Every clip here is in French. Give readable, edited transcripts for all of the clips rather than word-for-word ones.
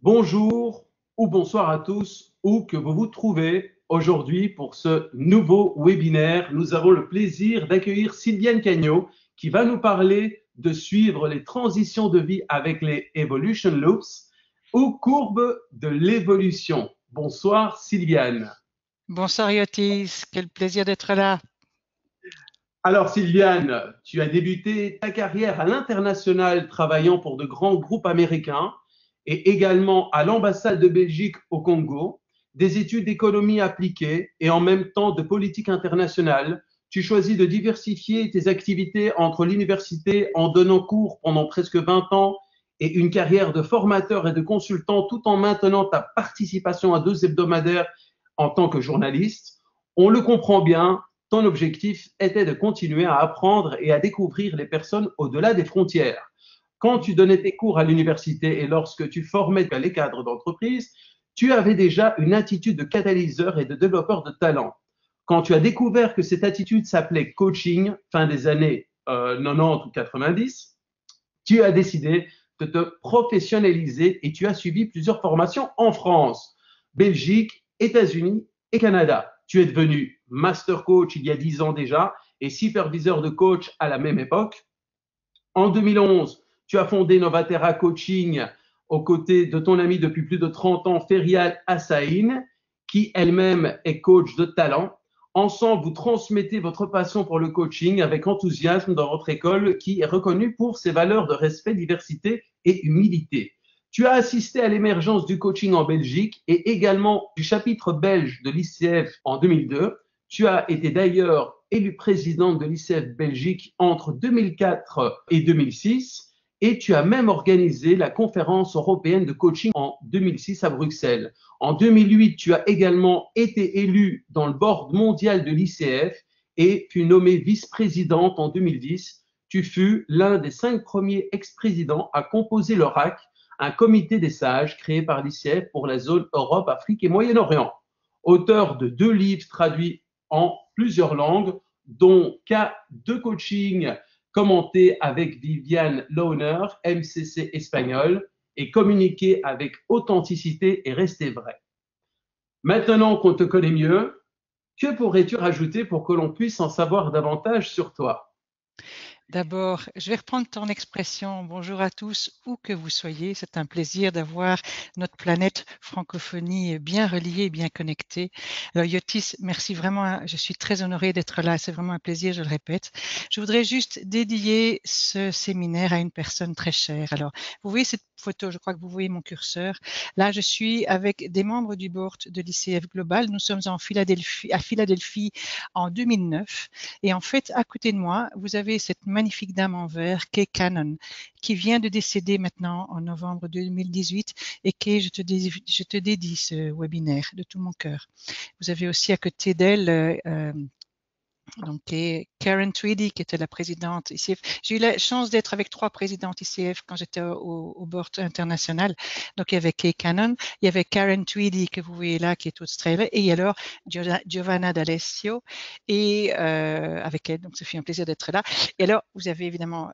Bonjour ou bonsoir à tous, où que vous vous trouvez aujourd'hui pour ce nouveau webinaire. Nous avons le plaisir d'accueillir Sylviane Cagneau qui va nous parler de suivre les transitions de vie avec les Evolution Loops ou courbes de l'évolution. Bonsoir Sylviane. Bonsoir Yotis, quel plaisir d'être là. Alors Sylviane, tu as débuté ta carrière à l'international travaillant pour de grands groupes américains et également à l'ambassade de Belgique au Congo, des études d'économie appliquée et en même temps de politique internationale. Tu choisis de diversifier tes activités entre l'université en donnant cours pendant presque 20 ans et une carrière de formateur et de consultant tout en maintenant ta participation à 2 hebdomadaires en tant que journaliste. On le comprend bien, ton objectif était de continuer à apprendre et à découvrir les personnes au-delà des frontières. Quand tu donnais tes cours à l'université et lorsque tu formais les cadres d'entreprise, tu avais déjà une attitude de catalyseur et de développeur de talent. Quand tu as découvert que cette attitude s'appelait coaching, fin des années 90 ou 90, tu as décidé de te professionnaliser et tu as suivi plusieurs formations en France, Belgique, États-Unis et Canada. Tu es devenu master coach il y a 10 ans déjà et superviseur de coach à la même époque. En 2011, tu as fondé Novaterra Coaching aux côtés de ton ami depuis plus de 30 ans, Ferial Assaïn, qui elle-même est coach de talent. Ensemble, vous transmettez votre passion pour le coaching avec enthousiasme dans votre école qui est reconnue pour ses valeurs de respect, diversité et humilité. Tu as assisté à l'émergence du coaching en Belgique et également du chapitre belge de l'ICF en 2002. Tu as été d'ailleurs élu présidente de l'ICF Belgique entre 2004 et 2006 et tu as même organisé la conférence européenne de coaching en 2006 à Bruxelles. En 2008, tu as également été élu dans le board mondial de l'ICF et fus nommé vice-présidente en 2010. Tu fus l'un des 5 premiers ex-présidents à composer le RAC, un comité des sages créé par l'ICF pour la zone Europe, Afrique et Moyen-Orient. Auteur de 2 livres traduits en plusieurs langues, dont Cas de coaching commenté avec Viviane Lohner, MCC espagnol, et communiquer avec authenticité et rester vrai. Maintenant qu'on te connaît mieux, que pourrais-tu rajouter pour que l'on puisse en savoir davantage sur toi ? D'abord, je vais reprendre ton expression. Bonjour à tous, où que vous soyez. C'est un plaisir d'avoir notre planète francophonie bien reliée, bien connectée. Alors Yotis, merci vraiment. Je suis très honorée d'être là. C'est vraiment un plaisir, je le répète. Je voudrais juste dédier ce séminaire à une personne très chère. Alors, vous voyez cette photo, je crois que vous voyez mon curseur. Là, je suis avec des membres du board de l'ICF Global. Nous sommes à Philadelphie en 2009. Et en fait, à côté de moi, vous avez cette magnifique dame en vert, Kay Cannon, qui vient de décéder maintenant en novembre 2018 et Kay, je te dédie ce webinaire de tout mon cœur. Vous avez aussi à côté d'elle donc Karen Tweedy qui était la présidente ICF. J'ai eu la chance d'être avec 3 présidentes ICF quand j'étais au board international. Donc il y avait Kay Cannon, il y avait Karen Tweedy que vous voyez là qui est australienne et alors Giovanna D'Alessio et avec elle. Donc ça fait un plaisir d'être là. Et alors vous avez évidemment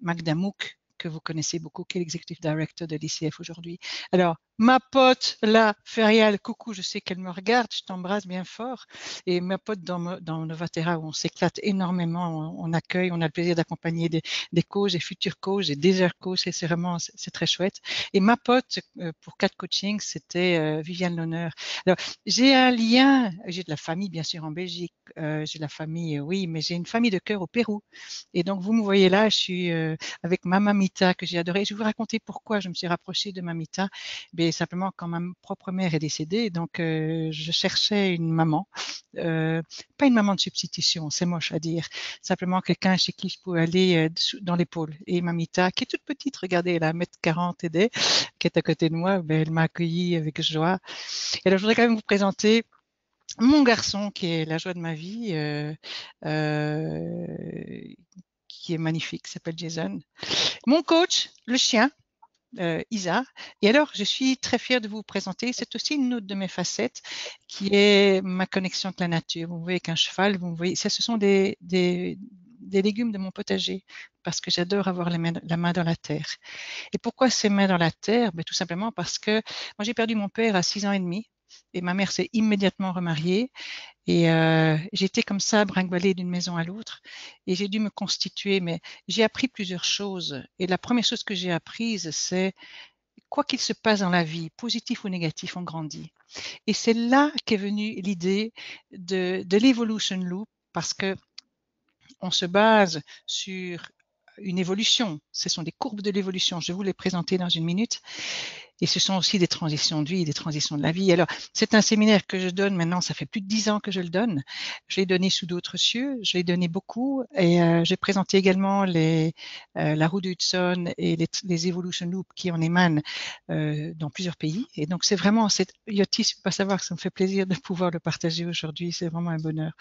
Magda Mook que vous connaissez beaucoup, qui est l'executive director de l'ICF aujourd'hui. Alors, ma pote, là, Ferial, coucou, je sais qu'elle me regarde, je t'embrasse bien fort. Et ma pote dans Novaterra, où on s'éclate énormément, on accueille, on a le plaisir d'accompagner des coachs, des futurs coachs, des désert coachs, et c'est vraiment, c'est très chouette. Et ma pote, pour 4 coachings, c'était Viviane Lohner. Alors, j'ai un lien, j'ai de la famille, bien sûr, en Belgique, j'ai de la famille, oui, mais j'ai une famille de cœur au Pérou. Et donc, vous me voyez là, je suis avec ma mamita que j'ai adorée. Je vais vous raconter pourquoi je me suis rapprochée de mamita. Mais et simplement quand ma propre mère est décédée, donc je cherchais une maman, pas une maman de substitution, c'est moche à dire, simplement quelqu'un chez qui je pouvais aller dans l'épaule. Et Mamita, qui est toute petite, regardez, elle a 1m40 et des, qui est à côté de moi, ben, elle m'a accueillie avec joie. Et alors je voudrais quand même vous présenter mon garçon qui est la joie de ma vie, qui est magnifique, s'appelle Jason. Mon coach, le chien, Isa. Et alors, je suis très fière de vous présenter. C'est aussi une autre de mes facettes qui est ma connexion avec la nature. Vous voyez qu'un cheval, vous voyez, ça, ce sont des légumes de mon potager parce que j'adore avoir la main dans la terre. Et pourquoi ces mains dans la terre? Ben, tout simplement parce que moi, j'ai perdu mon père à 6 ans et demi et ma mère s'est immédiatement remariée. Et j'étais comme ça, brinque-ballée d'une maison à l'autre, et j'ai dû me constituer. Mais j'ai appris plusieurs choses. Et la première chose que j'ai apprise, c'est quoi qu'il se passe dans la vie, positif ou négatif, on grandit. Et c'est là qu'est venue l'idée de l'evolution loop, parce que on se base sur une évolution. Ce sont des courbes de l'évolution. Je vais vous les présenter dans une minute. Et ce sont aussi des transitions de vie, des transitions de la vie. Alors, c'est un séminaire que je donne maintenant, ça fait plus de 10 ans que je le donne. Je l'ai donné sous d'autres cieux, je l'ai donné beaucoup et j'ai présenté également la roue de Hudson et les Evolution Loops qui en émanent dans plusieurs pays. Et donc, c'est vraiment, Yotis, je ne peux pas savoir que ça me fait plaisir de pouvoir le partager aujourd'hui, c'est vraiment un bonheur.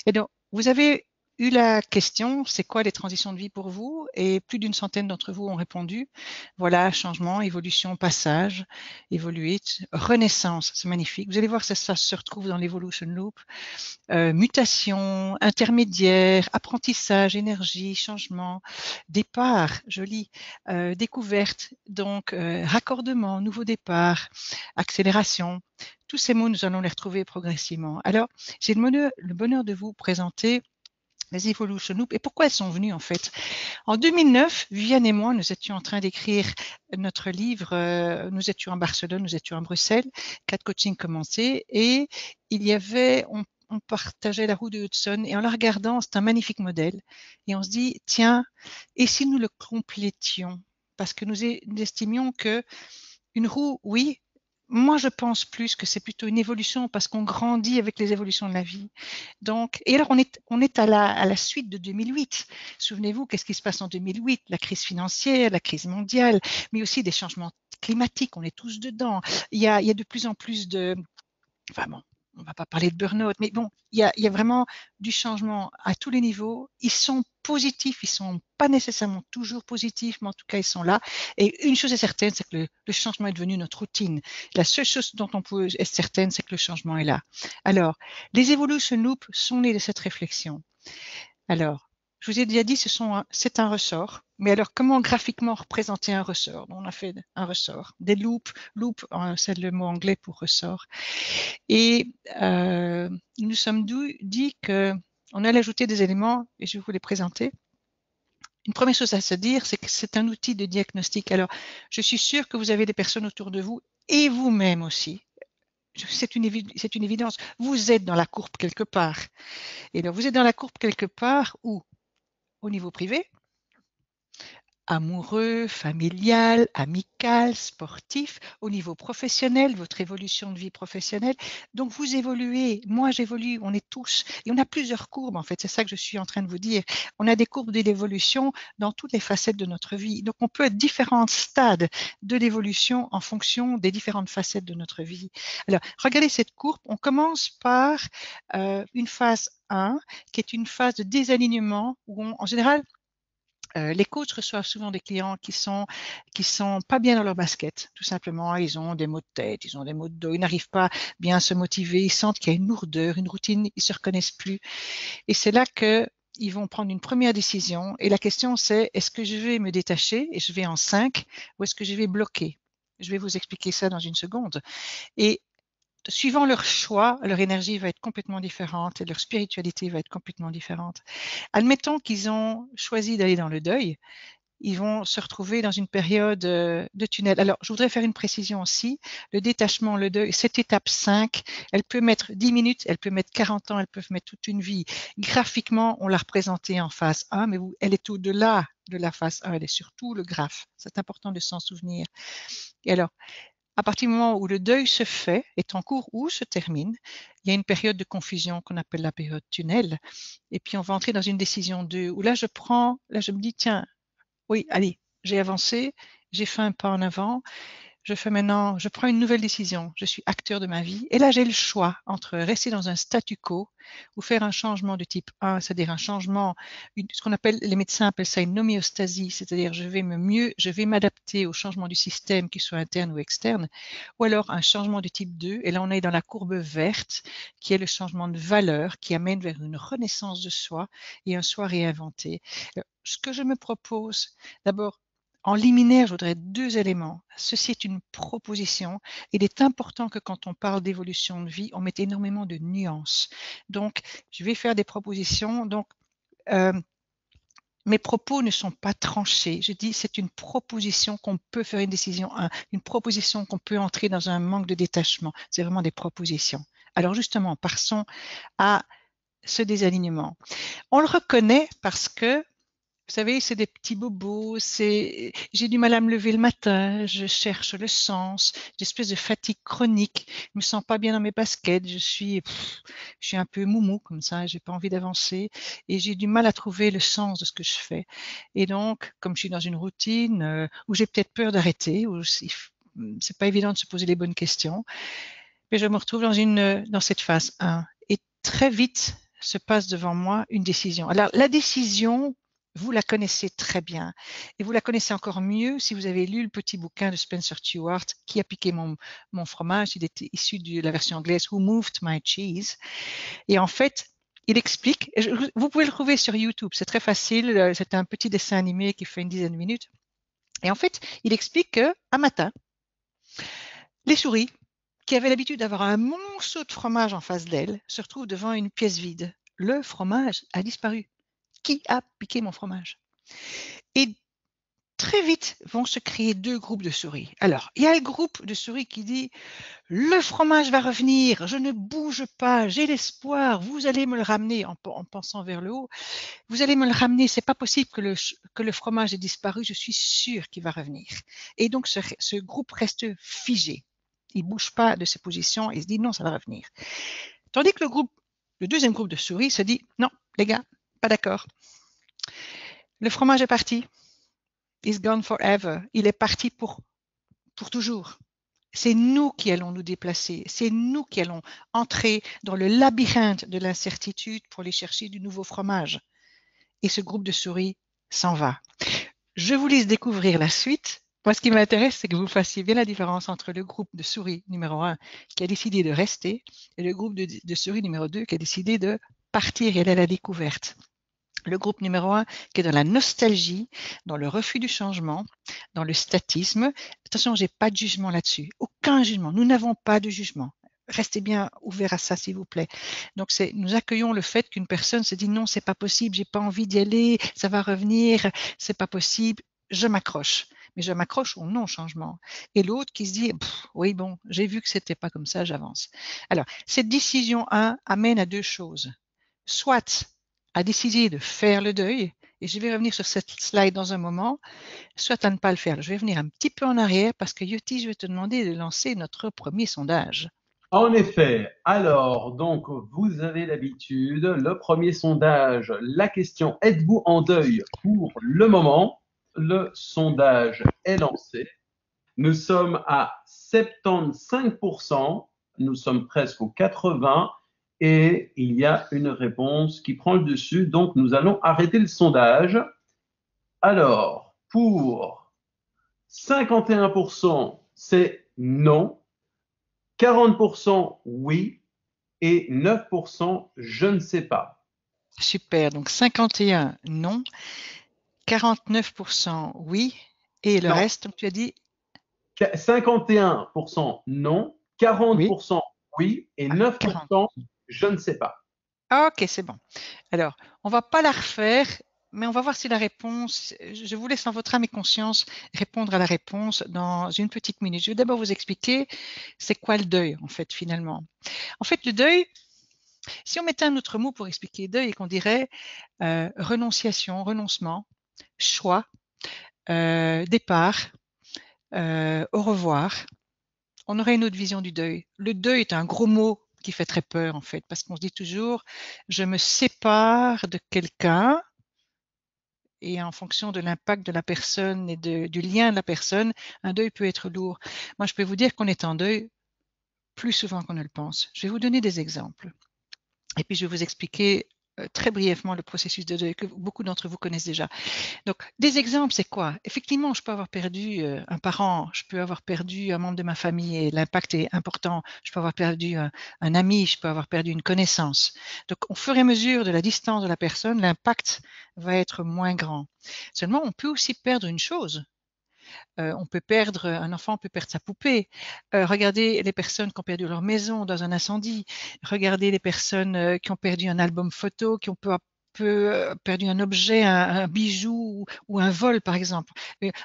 Et donc, vous avez eu la question, c'est quoi les transitions de vie pour vous? Et plus d'une centaine d'entre vous ont répondu. Voilà, changement, évolution, passage, évoluer, renaissance, c'est magnifique. Vous allez voir que ça se retrouve dans l'Evolution Loop. Mutation, intermédiaire, apprentissage, énergie, changement, départ, joli, découverte, donc raccordement, nouveau départ, accélération. Tous ces mots, nous allons les retrouver progressivement. Alors, j'ai le bonheur de vous présenter les Evolution Loops. Et pourquoi elles sont venues en fait? En 2009, Viviane et moi, nous étions en train d'écrire notre livre. Nous étions à Barcelone, nous étions à Bruxelles, 4 coachings commencés, et il y avait, on partageait la roue de Hudson, et en la regardant, c'est un magnifique modèle, et on se dit, tiens, et si nous le complétions? Parce que nous estimions que une roue, oui. Moi, je pense plus que c'est plutôt une évolution parce qu'on grandit avec les évolutions de la vie. Donc, et alors, on est à la suite de 2008. Souvenez-vous, qu'est-ce qui se passe en 2008? La crise financière, la crise mondiale, mais aussi des changements climatiques. On est tous dedans. Il y a de plus en plus de, enfin bon, on va pas parler de burn-out, mais bon, il y a vraiment du changement à tous les niveaux. Ils sont positifs, ils sont pas nécessairement toujours positifs, mais en tout cas, ils sont là. Et une chose est certaine, c'est que le changement est devenu notre routine. La seule chose dont on peut être certaine, c'est que le changement est là. Alors, les Evolution Loops sont nés de cette réflexion. Alors, je vous ai déjà dit, c'est un ressort. Mais alors, comment graphiquement représenter un ressort? On a fait un ressort. Des loops, loop, c'est le mot anglais pour ressort. Et nous nous sommes dit qu'on allait ajouter des éléments, et je vais vous les présenter. Une première chose à se dire, c'est que c'est un outil de diagnostic. Alors, je suis sûre que vous avez des personnes autour de vous, et vous-même aussi. C'est une évidence. Vous êtes dans la courbe quelque part. Et alors, vous êtes dans la courbe quelque part où? Au niveau privé, amoureux, familial, amical, sportif, au niveau professionnel, votre évolution de vie professionnelle. Donc, vous évoluez, moi j'évolue, on est tous, et on a plusieurs courbes en fait, c'est ça que je suis en train de vous dire. On a des courbes de l'évolution dans toutes les facettes de notre vie. Donc, on peut être différents stades de l'évolution en fonction des différentes facettes de notre vie. Alors, regardez cette courbe, on commence par une phase 1, qui est une phase de désalignement, où en général, les coachs reçoivent souvent des clients qui sont pas bien dans leur basket, tout simplement. Ils ont des maux de tête, ils ont des maux de dos, ils n'arrivent pas bien à se motiver, ils sentent qu'il y a une lourdeur, une routine, ils se reconnaissent plus. Et c'est là que ils vont prendre une première décision. Et la question c'est, est-ce que je vais me détacher et je vais en 5 ou est-ce que je vais bloquer? Je vais vous expliquer ça dans une seconde. Et suivant leur choix, leur énergie va être complètement différente et leur spiritualité va être complètement différente. Admettons qu'ils ont choisi d'aller dans le deuil, ils vont se retrouver dans une période de tunnel. Alors, je voudrais faire une précision aussi. Le détachement, le deuil, cette étape 5, elle peut mettre 10 minutes, elle peut mettre 40 ans, elle peut mettre toute une vie. Graphiquement, on l'a représentée en phase 1, mais elle est au-delà de la phase 1, elle est surtout le graphe. C'est important de s'en souvenir. Et alors, à partir du moment où le deuil se fait, est en cours ou se termine, il y a une période de confusion qu'on appelle la période tunnel. Et puis on va entrer dans une décision 2 où là je me dis, tiens, oui, allez, j'ai avancé, j'ai fait un pas en avant, je prends une nouvelle décision, je suis acteur de ma vie. Et là, j'ai le choix entre rester dans un statu quo ou faire un changement de type 1, c'est-à-dire un changement, ce qu'on appelle, les médecins appellent ça une homéostasie, c'est-à-dire je vais m'adapter au changement du système, qu'il soit interne ou externe, ou alors un changement de type 2. Et là, on est dans la courbe verte, qui est le changement de valeur, qui amène vers une renaissance de soi et un soi réinventé. Ce que je me propose, d'abord, en liminaire, je voudrais 2 éléments. Ceci est une proposition. Il est important que quand on parle d'évolution de vie, on mette énormément de nuances. Donc, je vais faire des propositions. Donc, mes propos ne sont pas tranchés. Je dis c'est une proposition qu'on peut faire une décision 1, une proposition qu'on peut entrer dans un manque de détachement. C'est vraiment des propositions. Alors justement, passons à ce désalignement. On le reconnaît parce que vous savez, c'est des petits bobos, j'ai du mal à me lever le matin, je cherche le sens, j'ai une espèce de fatigue chronique, je me sens pas bien dans mes baskets, je suis un peu moumou comme ça, j'ai pas envie d'avancer et j'ai du mal à trouver le sens de ce que je fais. Et donc, comme je suis dans une routine où j'ai peut-être peur d'arrêter, où c'est pas évident de se poser les bonnes questions, mais je me retrouve dans cette phase 1 et très vite se passe devant moi une décision. Alors, la décision, vous la connaissez très bien et vous la connaissez encore mieux si vous avez lu le petit bouquin de Spencer Stewart qui a piqué mon fromage. Il était issu de la version anglaise Who Moved My Cheese. Et en fait, il explique, vous pouvez le trouver sur YouTube, c'est très facile, c'est un petit dessin animé qui fait une dizaine de minutes. Et en fait, il explique qu'un matin, les souris, qui avaient l'habitude d'avoir un monceau de fromage en face d'elles, se retrouvent devant une pièce vide. Le fromage a disparu. Qui a piqué mon fromage? Et très vite vont se créer 2 groupes de souris. Alors, il y a le groupe de souris qui dit « Le fromage va revenir, je ne bouge pas, j'ai l'espoir, vous allez me le ramener » en pensant vers le haut. « Vous allez me le ramener, c'est pas possible que le fromage ait disparu, je suis sûr qu'il va revenir. » Et donc, ce groupe reste figé. Il ne bouge pas de ses positions et se dit « Non, ça va revenir. » Tandis que le deuxième groupe de souris se dit « Non, les gars, pas d'accord. Le fromage est parti. He's gone forever. Il est parti pour toujours. C'est nous qui allons nous déplacer. C'est nous qui allons entrer dans le labyrinthe de l'incertitude pour aller chercher du nouveau fromage. » Et ce groupe de souris s'en va. Je vous laisse découvrir la suite. Moi, ce qui m'intéresse, c'est que vous fassiez bien la différence entre le groupe de souris numéro 1 qui a décidé de rester et le groupe de souris numéro 2 qui a décidé de partir et aller à la découverte. Le groupe numéro 1 qui est dans la nostalgie, dans le refus du changement, dans le statisme. Attention, je n'ai pas de jugement là-dessus. Aucun jugement. Nous n'avons pas de jugement. Restez bien ouverts à ça, s'il vous plaît. Donc, nous accueillons le fait qu'une personne se dit non, c'est pas possible, j'ai pas envie d'y aller, ça va revenir, c'est pas possible, je m'accroche. Mais je m'accroche au non-changement. Et l'autre qui se dit, oui, bon, j'ai vu que c'était pas comme ça, j'avance. Alors, cette décision 1 amène à 2 choses. Soit à décider de faire le deuil, et je vais revenir sur cette slide dans un moment, soit à ne pas le faire. Je vais venir un petit peu en arrière parce que Yoti, je vais te demander de lancer notre premier sondage. En effet, alors, donc, vous avez l'habitude, le premier sondage, la question, êtes-vous en deuil pour le moment? Le sondage est lancé. Nous sommes à 75%, nous sommes presque aux 80%, et il y a une réponse qui prend le dessus, donc nous allons arrêter le sondage. Alors, pour 51%, c'est non, 40% oui, et 9% je ne sais pas. Super, donc 51 non, 49% oui, et le Non, reste, donc tu as dit 51% non, oui, 40% oui, et 40. 9% je ne sais pas. Ok, c'est bon. Alors, on va pas la refaire, mais on va voir si la réponse, je vous laisse en votre âme et conscience répondre à la réponse dans une petite minute. Je vais d'abord vous expliquer c'est quoi le deuil, en fait, finalement. En fait, le deuil, si on mettait un autre mot pour expliquer deuil et qu'on dirait renonciation, renoncement, choix, départ, au revoir, on aurait une autre vision du deuil. Le deuil est un gros mot qui fait très peur en fait, parce qu'on se dit toujours, je me sépare de quelqu'un, et en fonction de l'impact de la personne et du lien de la personne, un deuil peut être lourd. Moi, je peux vous dire qu'on est en deuil plus souvent qu'on ne le pense. Je vais vous donner des exemples. Et puis, je vais vous expliquer très brièvement le processus de deuil que beaucoup d'entre vous connaissent déjà. Donc, des exemples, c'est quoi? Effectivement, je peux avoir perdu un parent, je peux avoir perdu un membre de ma famille et l'impact est important. Je peux avoir perdu un ami, je peux avoir perdu une connaissance. Donc, au fur et à mesure de la distance de la personne, l'impact va être moins grand. Seulement, on peut aussi perdre une chose. On peut perdre, un enfant peut perdre sa poupée. Regardez les personnes qui ont perdu leur maison dans un incendie. Regardez les personnes qui ont perdu un album photo, qui ont perdu un objet, un bijou ou un vol, par exemple.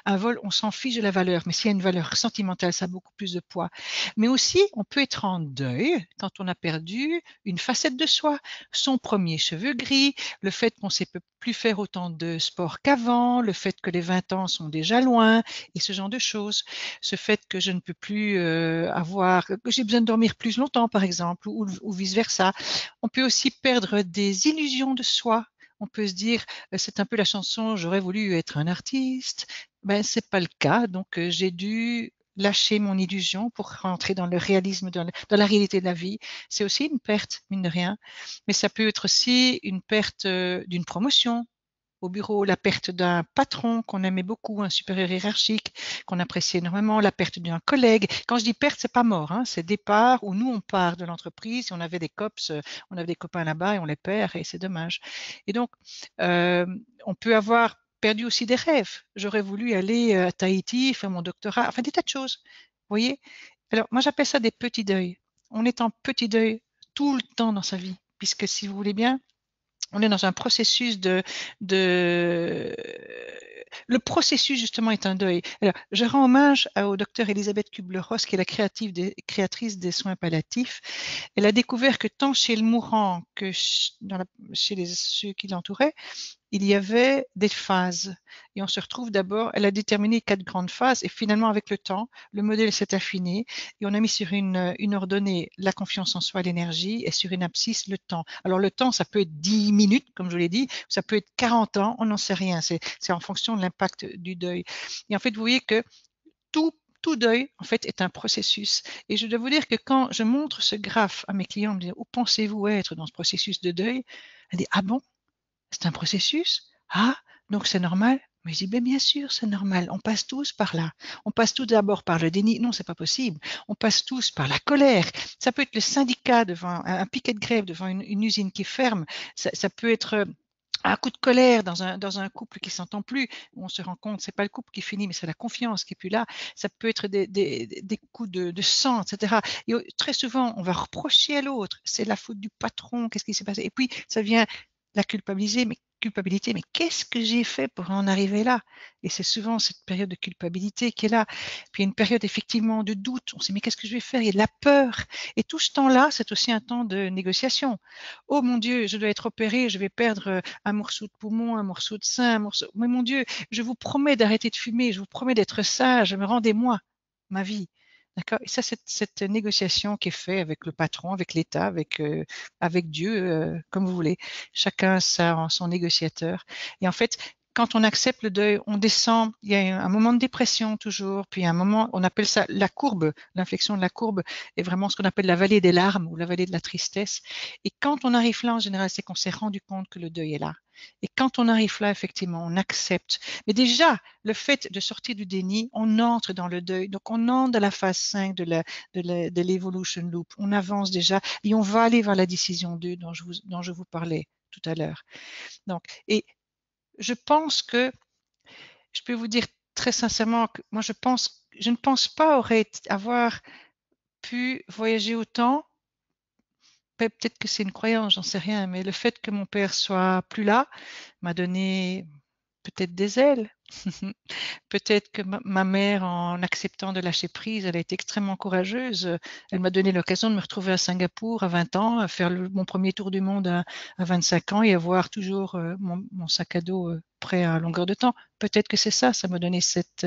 Un vol, on s'en fiche de la valeur, mais s'il y a une valeur sentimentale, ça a beaucoup plus de poids. Mais aussi, on peut être en deuil quand on a perdu une facette de soi, son premier cheveu gris, le fait qu'on ne peut plus faire autant de sport qu'avant, le fait que les 20 ans sont déjà loin, et ce genre de choses. Ce fait que je ne peux plus que j'ai besoin de dormir plus longtemps, par exemple, ou vice-versa. On peut aussi perdre des illusions de soi. On peut se dire, c'est un peu la chanson, j'aurais voulu être un artiste. Ben, c'est pas le cas. Donc, j'ai dû lâcher mon illusion pour rentrer dans le réalisme, dans la réalité de la vie. C'est aussi une perte, mine de rien. Mais ça peut être aussi une perte d'une promotion, au bureau, la perte d'un patron qu'on aimait beaucoup, un supérieur hiérarchique qu'on appréciait énormément, la perte d'un collègue. Quand je dis perte, c'est pas mort, hein, c'est départ où nous on part de l'entreprise, on avait des cops, on avait des copains là-bas et on les perd et c'est dommage. Et donc, euh, on peut avoir perdu aussi des rêves. J'aurais voulu aller à Tahiti, faire mon doctorat, enfin des tas de choses. Vous voyez? Alors, moi j'appelle ça des petits deuils. On est en petit deuil tout le temps dans sa vie, puisque si vous voulez bien, on est dans un processus de le processus justement est un deuil. Alors, je rends hommage au docteur Elisabeth Kubler-Ross, qui est la créatrice des soins palliatifs. Elle a découvert que tant chez le mourant que chez ceux qui l'entouraient, il y avait des phases. Et on se retrouve d'abord, elle a déterminé 4 grandes phases et finalement avec le temps, le modèle s'est affiné et on a mis sur une ordonnée la confiance en soi, l'énergie et sur une abscisse le temps. Alors le temps, ça peut être 10 minutes, comme je vous l'ai dit, ça peut être 40 ans, on n'en sait rien. C'est en fonction de l'impact du deuil. Et en fait, vous voyez que tout deuil, en fait, est un processus. Et je dois vous dire que quand je montre ce graphe à mes clients, me dire, où pensez-vous être dans ce processus de deuil? Elle dit, ah bon? C'est un processus? Ah, donc c'est normal? Mais je dis, bien sûr, c'est normal. On passe tous par là. On passe tous d'abord par le déni. Non, c'est pas possible. On passe tous par la colère. Ça peut être le syndicat devant un piquet de grève devant une usine qui ferme. Ça peut être un coup de colère dans un couple qui s'entend plus, où on se rend compte, c'est pas le couple qui finit, mais c'est la confiance qui est plus là. Ça peut être des coups de sang, etc. Et très souvent, on va reprocher à l'autre, c'est la faute du patron, qu'est-ce qui s'est passé? Et puis, ça vient la culpabilité, mais qu'est-ce que j'ai fait pour en arriver là? Et c'est souvent cette période de culpabilité qui est là. Puis une période effectivement de doute. On se dit, mais qu'est-ce que je vais faire? Il y a de la peur. Et tout ce temps-là, c'est aussi un temps de négociation. Oh mon Dieu, je dois être opéré, je vais perdre un morceau de poumon, un morceau de sein, un morceau. Mais mon Dieu, je vous promets d'arrêter de fumer, je vous promets d'être sage, me rendez-moi ma vie. D'accord? Et ça, c'est cette négociation qui est faite avec le patron, avec l'État, avec Dieu, comme vous voulez. Chacun son négociateur. Et en fait, quand on accepte le deuil, on descend, il y a un moment de dépression toujours, puis un moment, on appelle ça la courbe, l'inflexion de la courbe est vraiment ce qu'on appelle la vallée des larmes ou la vallée de la tristesse. Et quand on arrive là, en général, c'est qu'on s'est rendu compte que le deuil est là. Et quand on arrive là, effectivement, on accepte. Mais déjà, le fait de sortir du déni, on entre dans le deuil. Donc, on entre dans la phase 5 de l'evolution loop. On avance déjà et on va aller vers la décision 2 dont je vous parlais tout à l'heure. Donc, et je pense que, je peux vous dire très sincèrement que moi, je ne pense pas avoir pu voyager autant. Peut-être que c'est une croyance, j'en sais rien, mais le fait que mon père soit plus là m'a donné peut-être des ailes. Peut-être que ma mère, en acceptant de lâcher prise, elle a été extrêmement courageuse. Elle m'a donné l'occasion de me retrouver à Singapour à 20 ans, à faire mon premier tour du monde à 25 ans et avoir toujours mon sac à dos prêt à longueur de temps. Peut-être que c'est ça, ça m'a donné cette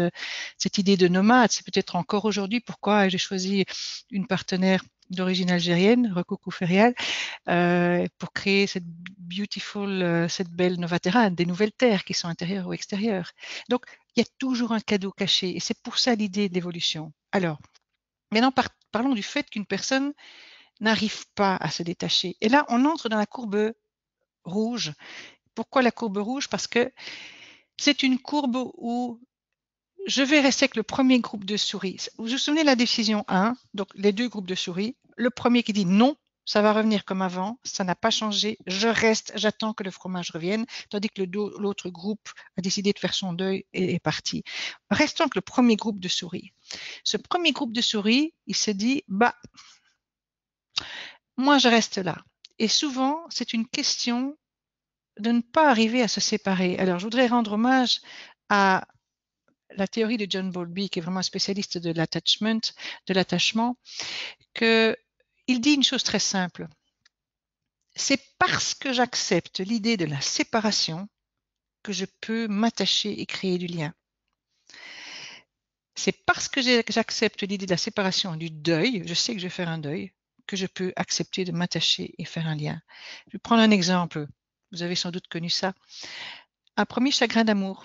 idée de nomade. C'est peut-être encore aujourd'hui pourquoi j'ai choisi une partenaire d'origine algérienne, Recoucou Ferial, pour créer cette belle Nova Terra, des nouvelles terres qui sont intérieures ou extérieures. Donc, il y a toujours un cadeau caché et c'est pour ça l'idée de l'évolution. Alors, maintenant, parlons du fait qu'une personne n'arrive pas à se détacher. Et là, on entre dans la courbe rouge. Pourquoi la courbe rouge? Parce que c'est une courbe où je vais rester avec le premier groupe de souris. Vous vous souvenez de la décision 1, donc les deux groupes de souris. Le premier qui dit non, ça va revenir comme avant, ça n'a pas changé, je reste, j'attends que le fromage revienne, tandis que l'autre groupe a décidé de faire son deuil et est parti. Restons avec le premier groupe de souris. Ce premier groupe de souris, il se dit, bah, moi je reste là. Et souvent, c'est une question de ne pas arriver à se séparer. Alors, je voudrais rendre hommage à la théorie de John Bowlby, qui est vraiment un spécialiste de l'attachement, qu'il dit une chose très simple. C'est parce que j'accepte l'idée de la séparation que je peux m'attacher et créer du lien. C'est parce que j'accepte l'idée de la séparation et du deuil, je sais que je vais faire un deuil, que je peux accepter de m'attacher et faire un lien. Je vais prendre un exemple. Vous avez sans doute connu ça. Un premier chagrin d'amour,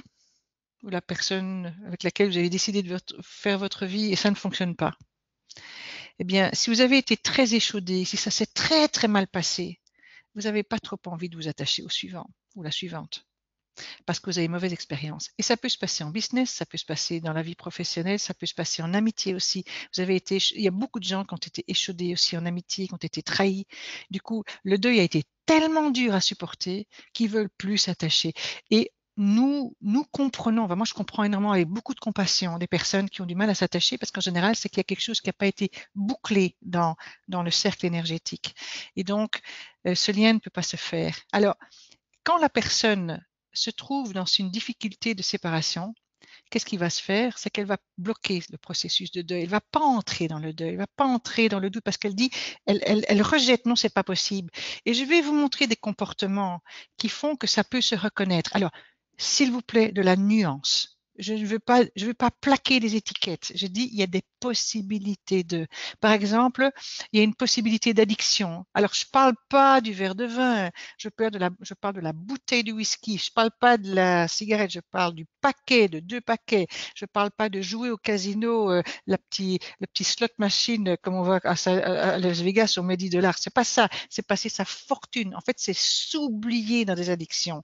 ou la personne avec laquelle vous avez décidé de faire votre vie et ça ne fonctionne pas. Eh bien, si vous avez été très échaudé, si ça s'est très très mal passé, vous n'avez pas trop envie de vous attacher au suivant ou la suivante parce que vous avez une mauvaise expérience. Et ça peut se passer en business, ça peut se passer dans la vie professionnelle, ça peut se passer en amitié aussi. Il y a beaucoup de gens qui ont été échaudés aussi en amitié, qui ont été trahis. Du coup, le deuil a été tellement dur à supporter qu'ils veulent plus s'attacher. Et nous comprenons, moi je comprends énormément avec beaucoup de compassion des personnes qui ont du mal à s'attacher parce qu'en général, c'est qu'il y a quelque chose qui n'a pas été bouclé dans le cercle énergétique. Et donc, ce lien ne peut pas se faire. Alors, quand la personne se trouve dans une difficulté de séparation, qu'est-ce qui va se faire? C'est qu'elle va bloquer le processus de deuil. Elle ne va pas entrer dans le deuil, elle ne va pas entrer dans le doute parce qu'elle dit, elle rejette, non, c'est pas possible. Et je vais vous montrer des comportements qui font que ça peut se reconnaître. Alors, s'il vous plaît, de la nuance. Je ne veux pas plaquer des étiquettes. Je dis, il y a des possibilités de. Par exemple, il y a une possibilité d'addiction. Alors, je ne parle pas du verre de vin, je parle de la bouteille de whisky, je ne parle pas de la cigarette, je parle du paquet, de 2 paquets. Je ne parle pas de jouer au casino, le petit slot machine comme on voit à Las Vegas sur mes $10. C'est pas ça. C'est passer sa fortune. En fait, c'est s'oublier dans des addictions.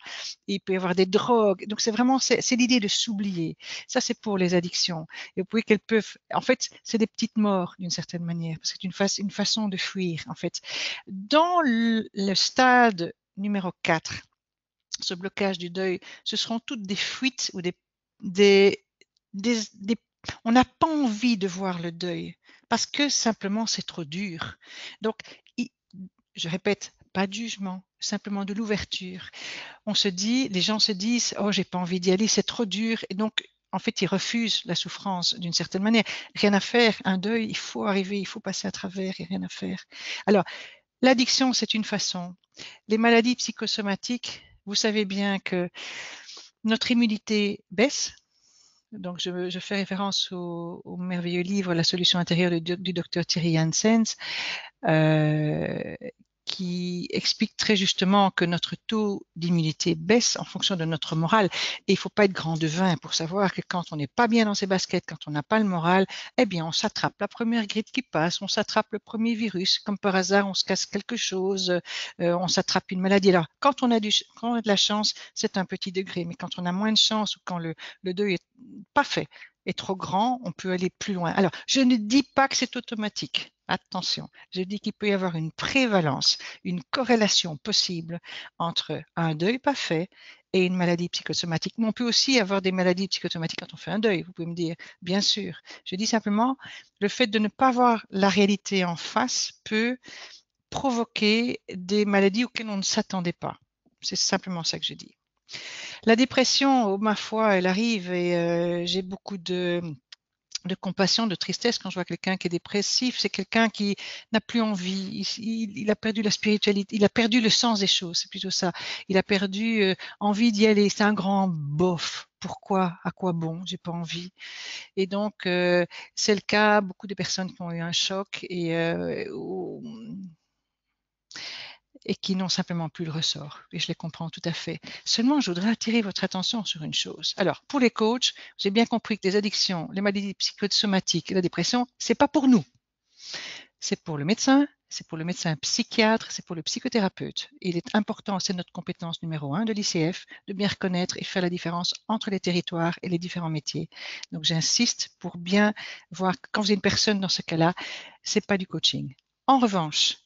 Il peut y avoir des drogues. Donc, c'est l'idée de s'oublier. Ça, c'est pour les addictions. Et vous pouvez qu'elles peuvent, en fait, c'est des petites morts d'une certaine manière, parce que c'est une façon de fuir, en fait. Dans le stade numéro 4, ce blocage du deuil, ce seront toutes des fuites ou on n'a pas envie de voir le deuil parce que simplement c'est trop dur. Donc, je répète, pas de jugement, simplement de l'ouverture. Les gens se disent, oh, j'ai pas envie d'y aller, c'est trop dur. Et donc, en fait, ils refusent la souffrance d'une certaine manière. Rien à faire, un deuil, il faut arriver, il faut passer à travers, il n'y a rien à faire. Alors, l'addiction, c'est une façon. Les maladies psychosomatiques, vous savez bien que notre immunité baisse. Donc, je fais référence au merveilleux livre La solution intérieure du docteur Thierry Janssens, qui explique très justement que notre taux d'immunité baisse en fonction de notre morale. Et il ne faut pas être grand devin pour savoir que quand on n'est pas bien dans ses baskets, quand on n'a pas le moral, eh bien, on s'attrape la première grippe qui passe, on s'attrape le premier virus, comme par hasard, on se casse quelque chose, on s'attrape une maladie. Alors, quand on a de la chance, c'est un petit degré, mais quand on a moins de chance ou quand le deuil est pas fait, est trop grand, on peut aller plus loin. Alors, je ne dis pas que c'est automatique. Attention, je dis qu'il peut y avoir une prévalence, une corrélation possible entre un deuil pas fait et une maladie psychosomatique. Mais on peut aussi avoir des maladies psychosomatiques quand on fait un deuil, vous pouvez me dire, bien sûr. Je dis simplement, le fait de ne pas voir la réalité en face peut provoquer des maladies auxquelles on ne s'attendait pas. C'est simplement ça que je dis. La dépression, oh, ma foi, elle arrive et j'ai beaucoup de compassion, de tristesse quand je vois quelqu'un qui est dépressif. C'est quelqu'un qui n'a plus envie. Il a perdu la spiritualité, il a perdu le sens des choses. C'est plutôt ça. Il a perdu envie d'y aller. C'est un grand bof. Pourquoi? À quoi bon? J'ai pas envie. Et donc, c'est le cas. Beaucoup de personnes qui ont eu un choc et qui n'ont simplement plus le ressort. Et je les comprends tout à fait. Seulement, je voudrais attirer votre attention sur une chose. Alors, pour les coachs, j'ai bien compris que les addictions, les maladies psychosomatiques et la dépression, c'est pas pour nous. C'est pour le médecin, c'est pour le médecin psychiatre, c'est pour le psychothérapeute. Et il est important, c'est notre compétence numéro 1 de l'ICF, de bien reconnaître et faire la différence entre les territoires et les différents métiers. Donc, j'insiste pour bien voir que quand vous avez une personne dans ce cas-là, c'est pas du coaching. En revanche,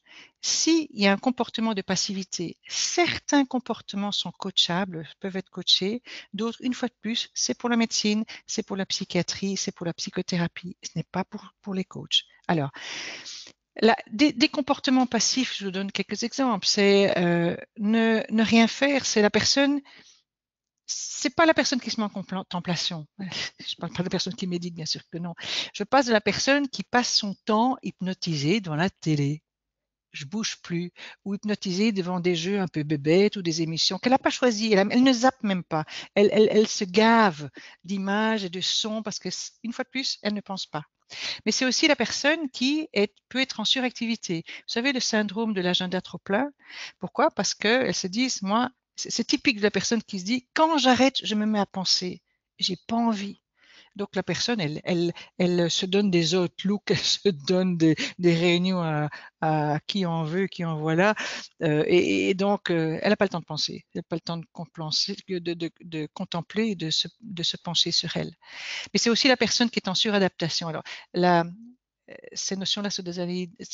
s'il y a un comportement de passivité, certains comportements sont coachables, peuvent être coachés, d'autres, une fois de plus, c'est pour la médecine, c'est pour la psychiatrie, c'est pour la psychothérapie, ce n'est pas pour les coachs. Alors, des comportements passifs, je vous donne quelques exemples, c'est ne rien faire, c'est la personne, c'est pas la personne qui se met en contemplation. Je parle pas de la personne qui médite, bien sûr que non. Je passe de la personne qui passe son temps hypnotisée devant la télé. Je bouge plus, ou hypnotisée devant des jeux un peu bébêtes ou des émissions qu'elle n'a pas choisies. Elle ne zappe même pas. Elle se gave d'images et de sons parce que, une fois de plus, elle ne pense pas. Mais c'est aussi la personne qui peut être en suractivité. Vous savez, le syndrome de l'agenda trop plein. Pourquoi? Parce qu'elles se disent, moi, c'est typique de la personne qui se dit, quand j'arrête, je me mets à penser. J'ai pas envie. Donc la personne, elle se donne des outlooks, elle se donne des réunions à qui en veut, qui en voilà, et donc elle n'a pas le temps de penser, elle n'a pas le temps de contempler et de se pencher sur elle. Mais c'est aussi la personne qui est en suradaptation. Alors ces notions-là, ce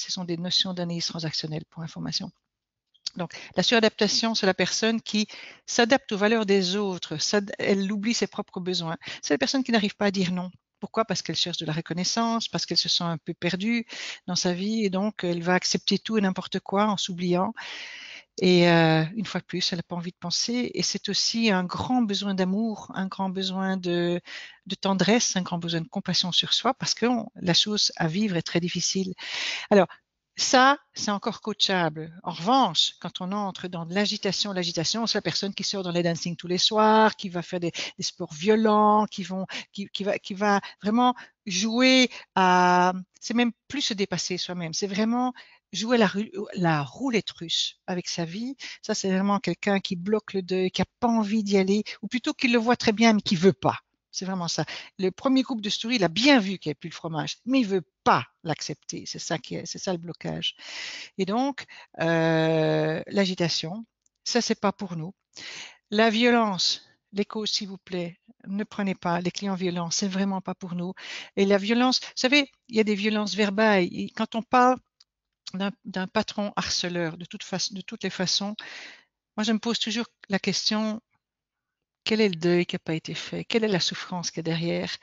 sont des notions d'analyse transactionnelle pour information. Donc, la suradaptation, c'est la personne qui s'adapte aux valeurs des autres, elle oublie ses propres besoins. C'est la personne qui n'arrive pas à dire non. Pourquoi? Parce qu'elle cherche de la reconnaissance, parce qu'elle se sent un peu perdue dans sa vie et donc elle va accepter tout et n'importe quoi en s'oubliant. Et une fois de plus, elle n'a pas envie de penser. Et c'est aussi un grand besoin d'amour, un grand besoin de tendresse, un grand besoin de compassion sur soi parce que la chose à vivre est très difficile. Alors, ça, c'est encore coachable. En revanche, quand on entre dans de l'agitation, c'est la personne qui sort dans les dancing tous les soirs, qui va faire des sports violents, qui va vraiment jouer à, c'est même plus se dépasser soi-même, c'est vraiment jouer la roulette russe avec sa vie. Ça, c'est vraiment quelqu'un qui bloque le deuil, qui a pas envie d'y aller, ou plutôt qu'il le voit très bien, mais qui veut pas. C'est vraiment ça. Le premier groupe de story, il a bien vu qu'il n'y avait plus le fromage, mais il veut pas l'accepter. C'est ça le blocage. Et donc, l'agitation, ça, c'est pas pour nous. La violence, les causes, s'il vous plaît, ne prenez pas les clients violents, c'est vraiment pas pour nous. Et la violence, vous savez, il y a des violences verbales. Et quand on parle d'un patron harceleur, de toutes les façons, moi, je me pose toujours la question, quel est le deuil qui n'a pas été fait? Quelle est la souffrance qu'il y a derrière?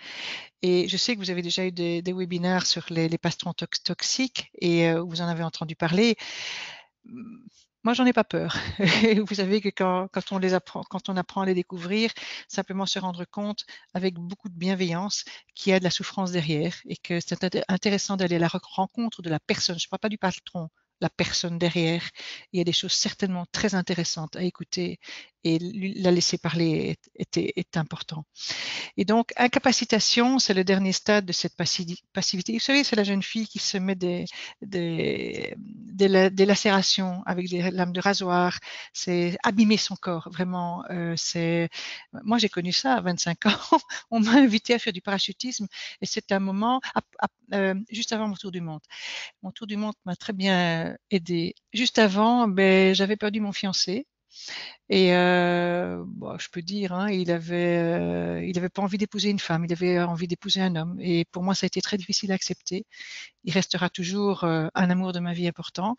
Et je sais que vous avez déjà eu des webinaires sur les patrons toxiques et vous en avez entendu parler. Moi, j'en ai pas peur. Vous savez que quand on apprend à les découvrir, simplement se rendre compte avec beaucoup de bienveillance qu'il y a de la souffrance derrière et que c'est intéressant d'aller à la rencontre de la personne. Je ne parle pas du patron, la personne derrière. Il y a des choses certainement très intéressantes à écouter et la laisser parler est important. Et donc, incapacitation, c'est le dernier stade de cette passivité. Vous savez, c'est la jeune fille qui se met des lacérations avec des lames de rasoir. C'est abîmer son corps, vraiment. Moi, j'ai connu ça à 25 ans. On m'a invité à faire du parachutisme et c'était un moment juste avant mon tour du monde. Mon tour du monde m'a très bien aidé. Juste avant, j'avais perdu mon fiancé. Et je peux dire, hein, il avait pas envie d'épouser une femme, il avait envie d'épouser un homme. Et pour moi, ça a été très difficile à accepter. Il restera toujours un amour de ma vie important.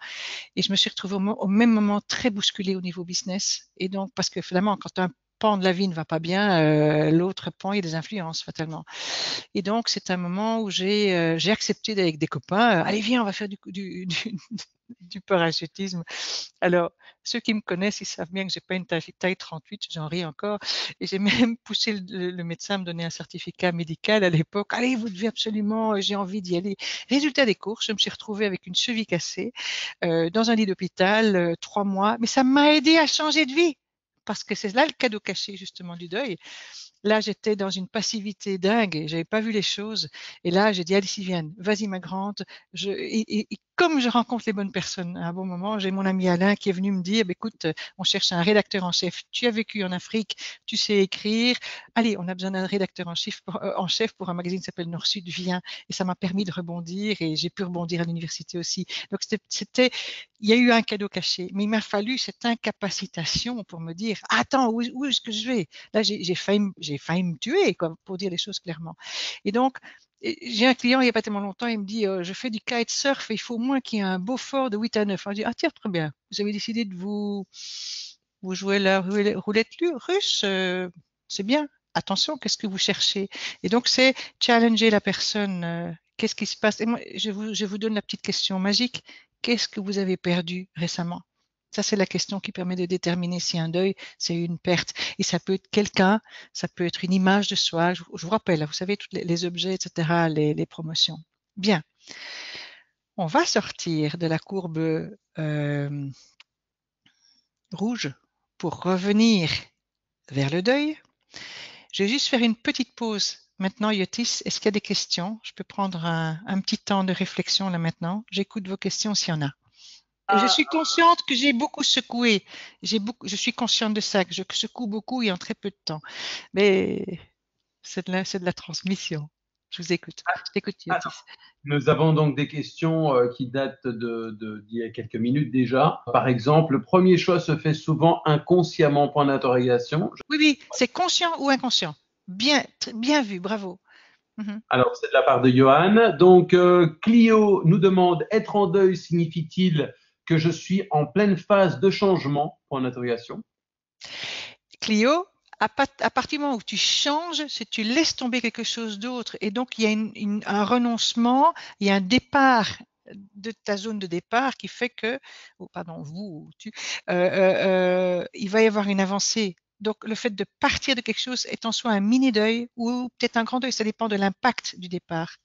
Et je me suis retrouvée au même moment très bousculée au niveau business. Et donc, parce que finalement, quand pan de la vie ne va pas bien, l'autre pan, il y a des influences fatalement. Et donc, c'est un moment où j'ai accepté d'aller avec des copains. Allez, viens, on va faire du parachutisme. Alors, ceux qui me connaissent, ils savent bien que j'ai pas une taille 38, j'en ris encore. Et j'ai même poussé le médecin à me donner un certificat médical à l'époque. Allez, vous devez absolument, j'ai envie d'y aller. Résultat des courses, je me suis retrouvée avec une cheville cassée dans un lit d'hôpital, 3 mois. Mais ça m'a aidé à changer de vie. Parce que c'est là le cadeau caché justement du deuil. Là, j'étais dans une passivité dingue et j'avais pas vu les choses. Et là, j'ai dit, allez, Sylviane, vas-y, ma grande. Et comme je rencontre les bonnes personnes à un bon moment, j'ai mon ami Alain qui est venu me dire, bah, écoute, on cherche un rédacteur en chef. Tu as vécu en Afrique, tu sais écrire. Allez, on a besoin d'un rédacteur en chef pour un magazine qui s'appelle Nord-Sud, viens. Et ça m'a permis de rebondir et j'ai pu rebondir à l'université aussi. Donc, il y a eu un cadeau caché, mais il m'a fallu cette incapacitation pour me dire, attends, où est-ce que je vais? Là, j'ai failli me tuer, quoi, pour dire les choses clairement. Et donc, j'ai un client il n'y a pas tellement longtemps, il me dit, je fais du kitesurf et il faut au moins qu'il y ait un Beaufort de 8 à 9. Alors, je dis, ah tiens, très bien, vous avez décidé de vous jouer la roulette russe, c'est bien. Attention, qu'est-ce que vous cherchez? Et donc, c'est challenger la personne. Qu'est-ce qui se passe? Et moi, je vous donne la petite question magique. Qu'est-ce que vous avez perdu récemment? Ça, c'est la question qui permet de déterminer si un deuil, c'est une perte. Et ça peut être quelqu'un, ça peut être une image de soi. Je vous rappelle, vous savez, tous les objets, etc., les promotions. Bien. On va sortir de la courbe rouge pour revenir vers le deuil. Je vais juste faire une petite pause. Maintenant, Yotis, est-ce qu'il y a des questions? Je peux prendre un petit temps de réflexion là maintenant. J'écoute vos questions s'il y en a. Et je suis consciente que j'ai beaucoup secoué. Je suis consciente de ça, que je secoue beaucoup et en très peu de temps. Mais c'est de la transmission. Je vous écoute. Je t'écoute, Yotis. Nous avons donc des questions qui datent d'il y a quelques minutes déjà. Par exemple, le premier choix se fait souvent inconsciemment, point d'interrogation. Oui, c'est conscient ou inconscient. Bien, bien vu, bravo. Alors, c'est de la part de Johan. Donc, Clio nous demande, être en deuil signifie-t-il que je suis en pleine phase de changement, point d'interrogation. Clio, à partir du moment où tu changes, c'est tu laisses tomber quelque chose d'autre. Et donc, il y a un renoncement, il y a un départ de ta zone de départ qui fait que, pardon, il va y avoir une avancée. Donc, le fait de partir de quelque chose est en soi un mini deuil ou peut-être un grand deuil, ça dépend de l'impact du départ.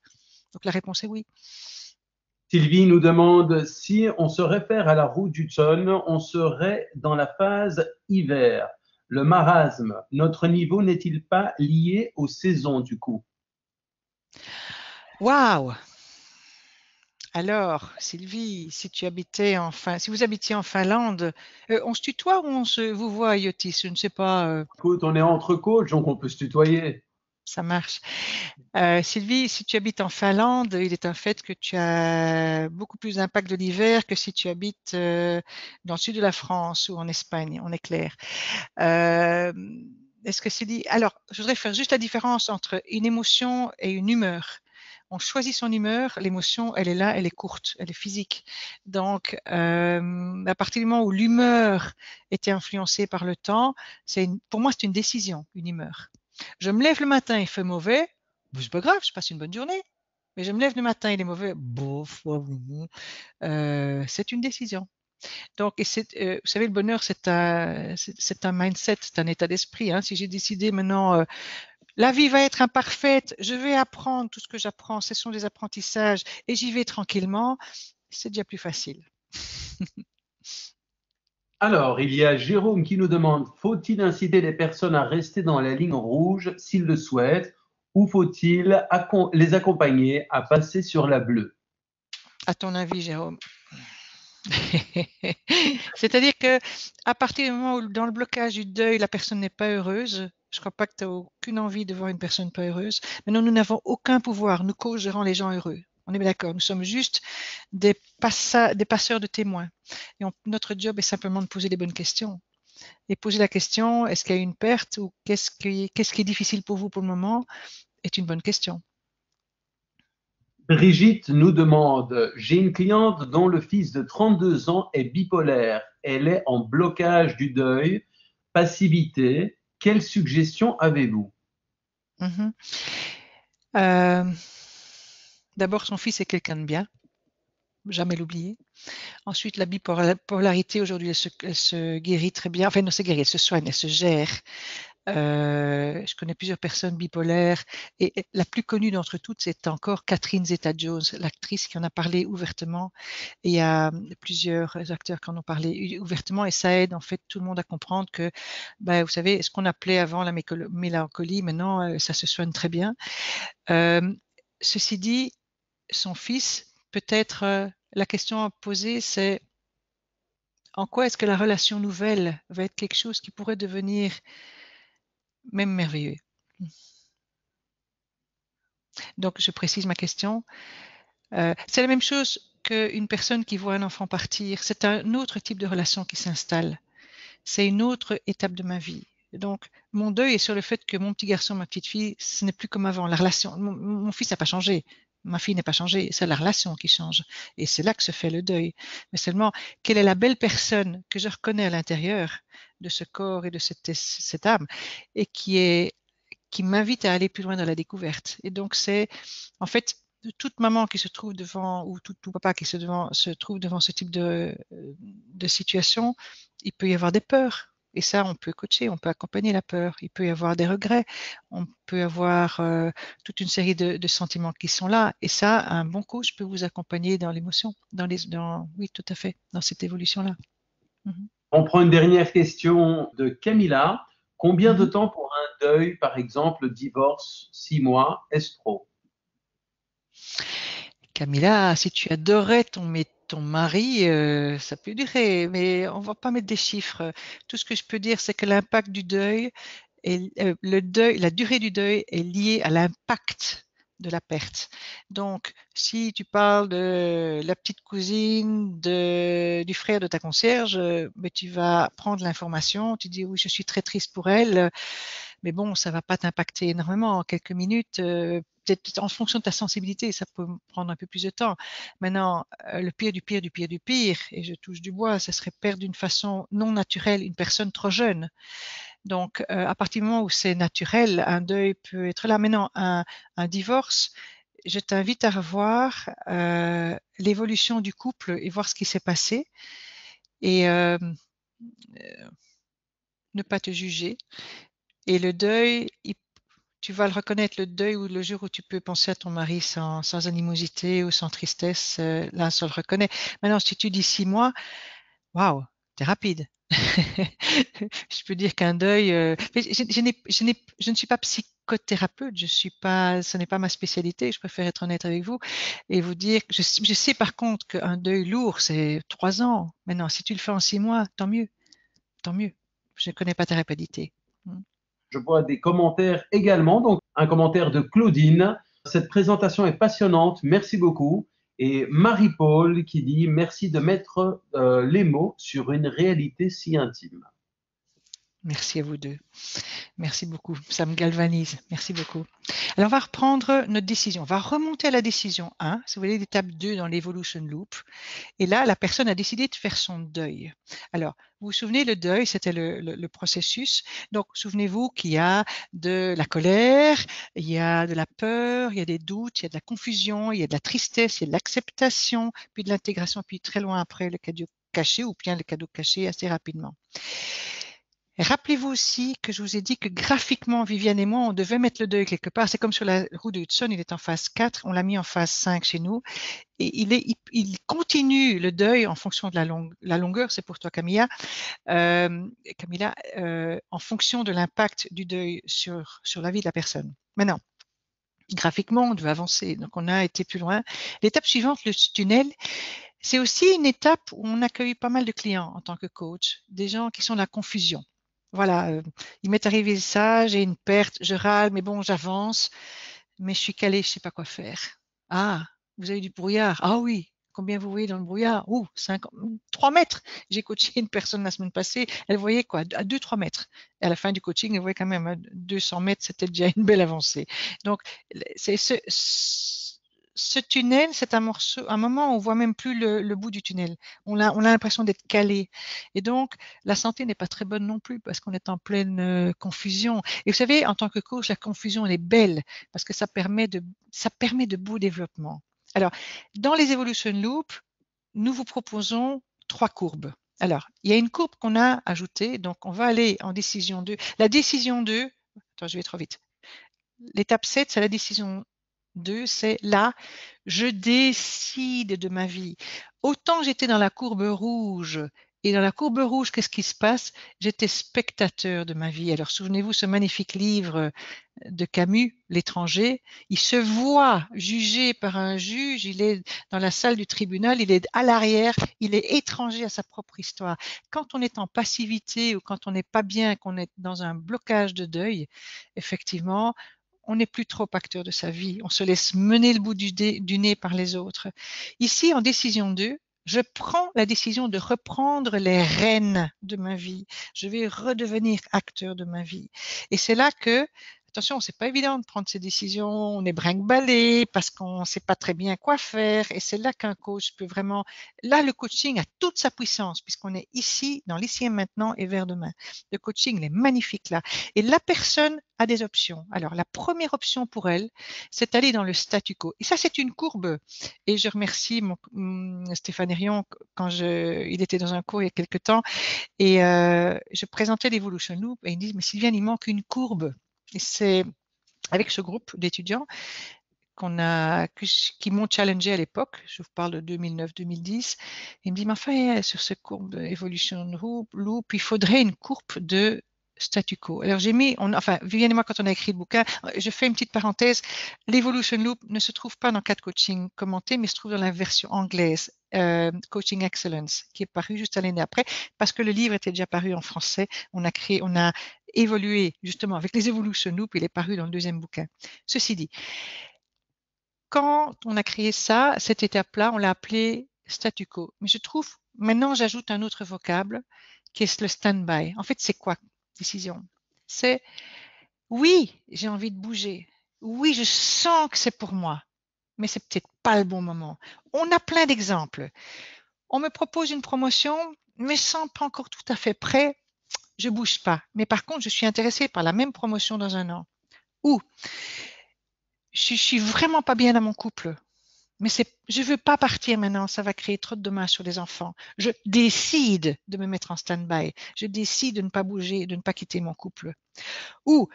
Donc, la réponse est oui. Sylvie nous demande, si on se réfère à la route d'Hudson, on serait dans la phase hiver. Le marasme, notre niveau n'est-il pas lié aux saisons du coup? Waouh! Alors, Sylvie, si vous habitiez en Finlande, on se tutoie ou on se vous voit, Yotis? Je ne sais pas. Écoute, on est entre coachs, donc on peut se tutoyer. Ça marche. Sylvie, si tu habites en Finlande, il est un fait que tu as beaucoup plus d'impact de l'hiver que si tu habites dans le sud de la France ou en Espagne, on est clair. Est-ce que Sylvie... Alors, je voudrais faire juste la différence entre une émotion et une humeur. On choisit son humeur, l'émotion, elle est là, elle est courte, elle est physique. Donc, à partir du moment où l'humeur était influencée par le temps, pour moi, c'est une décision, une humeur. Je me lève le matin, il fait mauvais, c'est pas grave, je passe une bonne journée. Mais je me lève le matin, il est mauvais, c'est une décision. Donc, vous savez, le bonheur, c'est un mindset, c'est un état d'esprit. Hein. Si j'ai décidé maintenant, la vie va être imparfaite, je vais apprendre tout ce que j'apprends, ce sont des apprentissages, et j'y vais tranquillement, c'est déjà plus facile. Alors, il y a Jérôme qui nous demande, faut-il inciter les personnes à rester dans la ligne rouge s'ils le souhaitent, ou faut-il les accompagner à passer sur la bleue? À ton avis, Jérôme? C'est-à-dire que à partir du moment où dans le blocage du deuil, la personne n'est pas heureuse, je ne crois pas que tu as aucune envie de voir une personne pas heureuse. Maintenant, nous n'avons aucun pouvoir. Nous coachs rend les gens heureux. On est bien d'accord. Nous sommes juste des passeurs de témoins. Et notre job est simplement de poser les bonnes questions. Et poser la question, est-ce qu'il y a une perte ou qu'est-ce qui est difficile pour vous pour le moment, est une bonne question. Brigitte nous demande, j'ai une cliente dont le fils de 32 ans est bipolaire. Elle est en blocage du deuil, passivité. Quelles suggestions avez-vous? Mhm. Euh, D'abord, son fils est quelqu'un de bien, jamais l'oublier. Ensuite, la bipolarité, aujourd'hui, elle se guérit très bien. Enfin, non, se guérit, elle se soigne, elle se gère. Je connais plusieurs personnes bipolaires et la plus connue d'entre toutes, c'est encore Catherine Zeta-Jones, l'actrice qui en a parlé ouvertement. Et il y a plusieurs acteurs qui en ont parlé ouvertement et ça aide en fait tout le monde à comprendre que, ben, vous savez, ce qu'on appelait avant la mélancolie, maintenant, ça se soigne très bien. Euh, Ceci dit, son fils, peut-être la question à poser, c'est en quoi est-ce que la relation nouvelle va être quelque chose qui pourrait devenir même merveilleux. Donc, je précise ma question. C'est la même chose qu'une personne qui voit un enfant partir. C'est un autre type de relation qui s'installe. C'est une autre étape de ma vie. Donc, mon deuil est sur le fait que mon petit garçon, ma petite fille, ce n'est plus comme avant. La relation, mon fils n'a pas changé. Ma fille n'a pas changé. C'est la relation qui change. Et c'est là que se fait le deuil. Mais seulement, quelle est la belle personne que je reconnais à l'intérieur de ce corps et de cette âme et qui m'invite à aller plus loin dans la découverte. Et donc, c'est en fait toute maman qui se trouve devant, ou tout papa qui se trouve devant ce type de situation, il peut y avoir des peurs. Et ça, on peut coacher, on peut accompagner la peur. Il peut y avoir des regrets, on peut avoir toute une série de sentiments qui sont là. Et ça, un bon coach peut vous accompagner dans l'émotion, oui, tout à fait, dans cette évolution-là. Mhm. On prend une dernière question de Camilla. Combien de Mhm. temps pour un deuil, par exemple, divorce, 6 mois, est-ce trop? Camilla, si tu adorais ton mari, ça peut durer, mais on va pas mettre des chiffres. Tout ce que je peux dire, c'est que l'impact du deuil le deuil, la durée du deuil est liée à l'impact de la perte. Donc, si tu parles de la petite cousine du frère de ta concierge, mais tu vas prendre l'information, tu dis oui, je suis très triste pour elle, mais bon, ça va pas t'impacter énormément en quelques minutes. Peut-être en fonction de ta sensibilité, ça peut prendre un peu plus de temps. Maintenant, le pire du pire du pire du pire, et je touche du bois, ce serait perdre d'une façon non naturelle une personne trop jeune. Donc, à partir du moment où c'est naturel, un deuil peut être là. Maintenant, un divorce, je t'invite à revoir l'évolution du couple et voir ce qui s'est passé et ne pas te juger. Et le deuil, tu vas le reconnaître, le deuil ou le jour où tu peux penser à ton mari sans animosité ou sans tristesse, là, ça le reconnaît. Maintenant, si tu dis 6 mois, waouh, t'es rapide. Je peux dire qu'un deuil. Mais je ne suis pas psychothérapeute, ce n'est pas ma spécialité. Je préfère être honnête avec vous et vous dire que je sais par contre qu'un deuil lourd, c'est 3 ans. Maintenant, si tu le fais en 6 mois, tant mieux, tant mieux. Je ne connais pas ta rapidité. Je vois des commentaires également. Donc, un commentaire de Claudine. Cette présentation est passionnante. Merci beaucoup. Et Marie-Paul qui dit merci de mettre les mots sur une réalité si intime. Merci à vous deux. Merci beaucoup. Ça me galvanise. Merci beaucoup. Alors, on va reprendre notre décision. On va remonter à la décision 1. Si vous voulez, l'étape 2 dans l'evolution loop. Et là, la personne a décidé de faire son deuil. Alors, vous vous souvenez, le deuil, c'était le processus. Donc, souvenez-vous qu'il y a de la colère, il y a de la peur, il y a des doutes, il y a de la confusion, il y a de la tristesse, il y a de l'acceptation, puis de l'intégration, puis très loin après, le cadeau caché ou bien le cadeau caché assez rapidement. Rappelez-vous aussi que je vous ai dit que graphiquement, Viviane et moi, on devait mettre le deuil quelque part. C'est comme sur la roue de Hudson, il est en phase 4, on l'a mis en phase 5 chez nous. Et il continue le deuil en fonction de la longueur, c'est pour toi Camilla, Camilla en fonction de l'impact du deuil sur la vie de la personne. Maintenant, graphiquement, on devait avancer, donc on a été plus loin. L'étape suivante, le tunnel, c'est aussi une étape où on accueille pas mal de clients en tant que coach, des gens qui sont dans la confusion. Voilà, il m'est arrivé ça, j'ai une perte, je râle, mais bon, j'avance, mais je suis calée, je sais pas quoi faire. Ah, vous avez du brouillard. Ah oui, combien vous voyez dans le brouillard? 3 mètres. J'ai coaché une personne la semaine passée, elle voyait quoi? À 2-3 mètres. Et à la fin du coaching, elle voyait quand même à 200 mètres, c'était déjà une belle avancée. Donc, c'est ce tunnel, c'est un morceau, un moment où on voit même plus le bout du tunnel. On a l'impression d'être calé. Et donc, la santé n'est pas très bonne non plus parce qu'on est en pleine confusion. Et vous savez, en tant que coach, la confusion, elle est belle parce que ça permet de beaux développements. Alors, dans les Evolution Loops, nous vous proposons 3 courbes. Alors, il y a une courbe qu'on a ajoutée, donc on va aller en décision 2. La décision 2, attends, je vais trop vite. L'étape 7, c'est la décision 2, c'est là, je décide de ma vie. Autant j'étais dans la courbe rouge, et dans la courbe rouge, qu'est-ce qui se passe? J'étais spectateur de ma vie. Alors souvenez-vous, ce magnifique livre de Camus, L'étranger, il se voit jugé par un juge, il est dans la salle du tribunal, il est à l'arrière, il est étranger à sa propre histoire. Quand on est en passivité ou quand on n'est pas bien, qu'on est dans un blocage de deuil, effectivement, on n'est plus trop acteur de sa vie, on se laisse mener le bout du nez par les autres. Ici, en décision 2, je prends la décision de reprendre les rênes de ma vie. Je vais redevenir acteur de ma vie. Et c'est là que, attention, c'est pas évident de prendre ces décisions, on est brinque-ballé parce qu'on ne sait pas très bien quoi faire. Et c'est là qu'un coach peut vraiment, là, le coaching a toute sa puissance puisqu'on est ici, dans l'ici et maintenant et vers demain. Le coaching, il est magnifique là. Et la personne a des options. Alors, la première option pour elle, c'est d'aller dans le statu quo. Et ça, c'est une courbe. Et je remercie Stéphane Herion quand il était dans un cours il y a quelque temps et je présentais l'Evolution Loop et ils me disent, mais Sylviane, il manque une courbe. Et c'est avec ce groupe d'étudiants qui m'ont challengé à l'époque, je vous parle de 2009-2010, ils me disent, mais enfin, sur ce courbe Evolution Loop, il faudrait une courbe de statu quo. Alors j'ai mis, enfin Viviane et moi quand on a écrit le bouquin, je fais une petite parenthèse, l'Evolution Loop ne se trouve pas dans 4 coaching commentés, mais se trouve dans la version anglaise, Coaching Excellence, qui est paru juste l'année après, parce que le livre était déjà paru en français, on a évolué justement avec les Evolution Loop, il est paru dans le deuxième bouquin. Ceci dit, quand on a créé ça, cette étape-là, on l'a appelé statu quo. Mais je trouve, maintenant, j'ajoute un autre vocable qui est le stand-by. En fait, c'est quoi décision? C'est oui, j'ai envie de bouger. Oui, je sens que c'est pour moi, mais c'est peut-être pas le bon moment. On a plein d'exemples. On me propose une promotion, mais sans pas encore tout à fait prêt, je bouge pas. Mais par contre, je suis intéressée par la même promotion dans un an. Ou je suis vraiment pas bien dans mon couple. Mais je veux pas partir maintenant, ça va créer trop de dommages sur les enfants. Je décide de me mettre en stand-by. Je décide de ne pas bouger, de ne pas quitter mon couple. Ou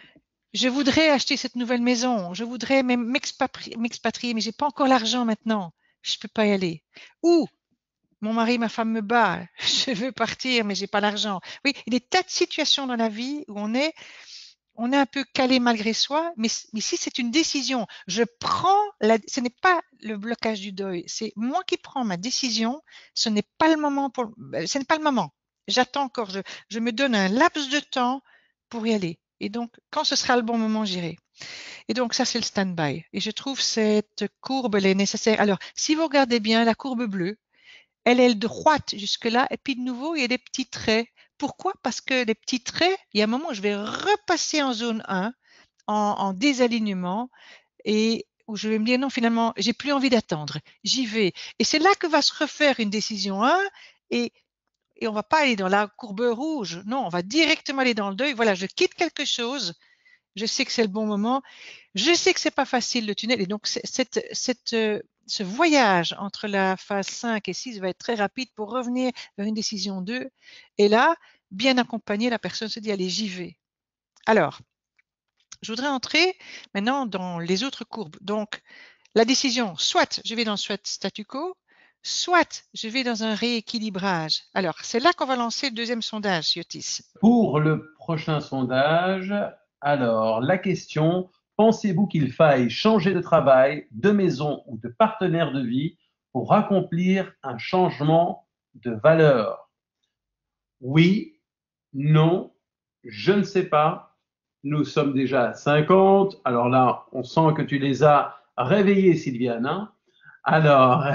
je voudrais acheter cette nouvelle maison, je voudrais même m'expatrier, mais j'ai pas encore l'argent maintenant. Je peux pas y aller. Ou mon mari, ma femme me bat, je veux partir, mais j'ai pas l'argent. Oui, il y a des tas de situations dans la vie où on est un peu calé malgré soi, mais si c'est une décision, ce n'est pas le blocage du deuil, c'est moi qui prends ma décision, ce n'est pas le moment ce n'est pas le moment. J'attends encore, je me donne un laps de temps pour y aller. Et donc, quand ce sera le bon moment, j'irai. Et donc, ça, c'est le stand-by. Et je trouve cette courbe, elle est nécessaire. Alors, si vous regardez bien la courbe bleue, elle est droite jusque-là, et puis de nouveau, il y a des petits traits. Pourquoi? Parce que les petits traits, il y a un moment où je vais repasser en zone 1, en désalignement, et où je vais me dire non, finalement, j'ai plus envie d'attendre, j'y vais. Et c'est là que va se refaire une décision 1, et, et on va pas aller dans la courbe rouge, non, on va directement aller dans le deuil. Voilà, je quitte quelque chose, je sais que c'est le bon moment, je sais que c'est pas facile le tunnel, et donc ce voyage entre la phase 5 et 6 va être très rapide pour revenir vers une décision 2. Et là, bien accompagné, la personne se dit, allez, j'y vais. Alors, je voudrais entrer maintenant dans les autres courbes. Donc, la décision, soit je vais dans soit statu quo, soit je vais dans un rééquilibrage. Alors, c'est là qu'on va lancer le deuxième sondage, Yotis. Pour le prochain sondage, alors la question, pensez-vous qu'il faille changer de travail, de maison ou de partenaire de vie pour accomplir un changement de valeur? Oui, non, je ne sais pas. Nous sommes déjà à 50. Alors là, on sent que tu les as réveillés, Sylviane, hein. Alors,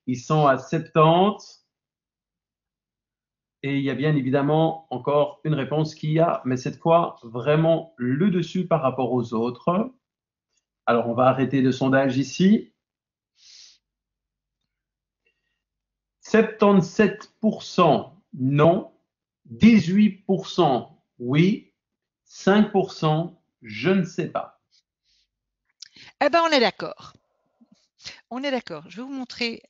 ils sont à 70. Et il y a bien évidemment encore une réponse qui a, mais cette fois, vraiment le dessus par rapport aux autres. Alors, on va arrêter le sondage ici. 77% non, 18% oui, 5% je ne sais pas. Eh ben, on est d'accord. On est d'accord. Je vais vous montrer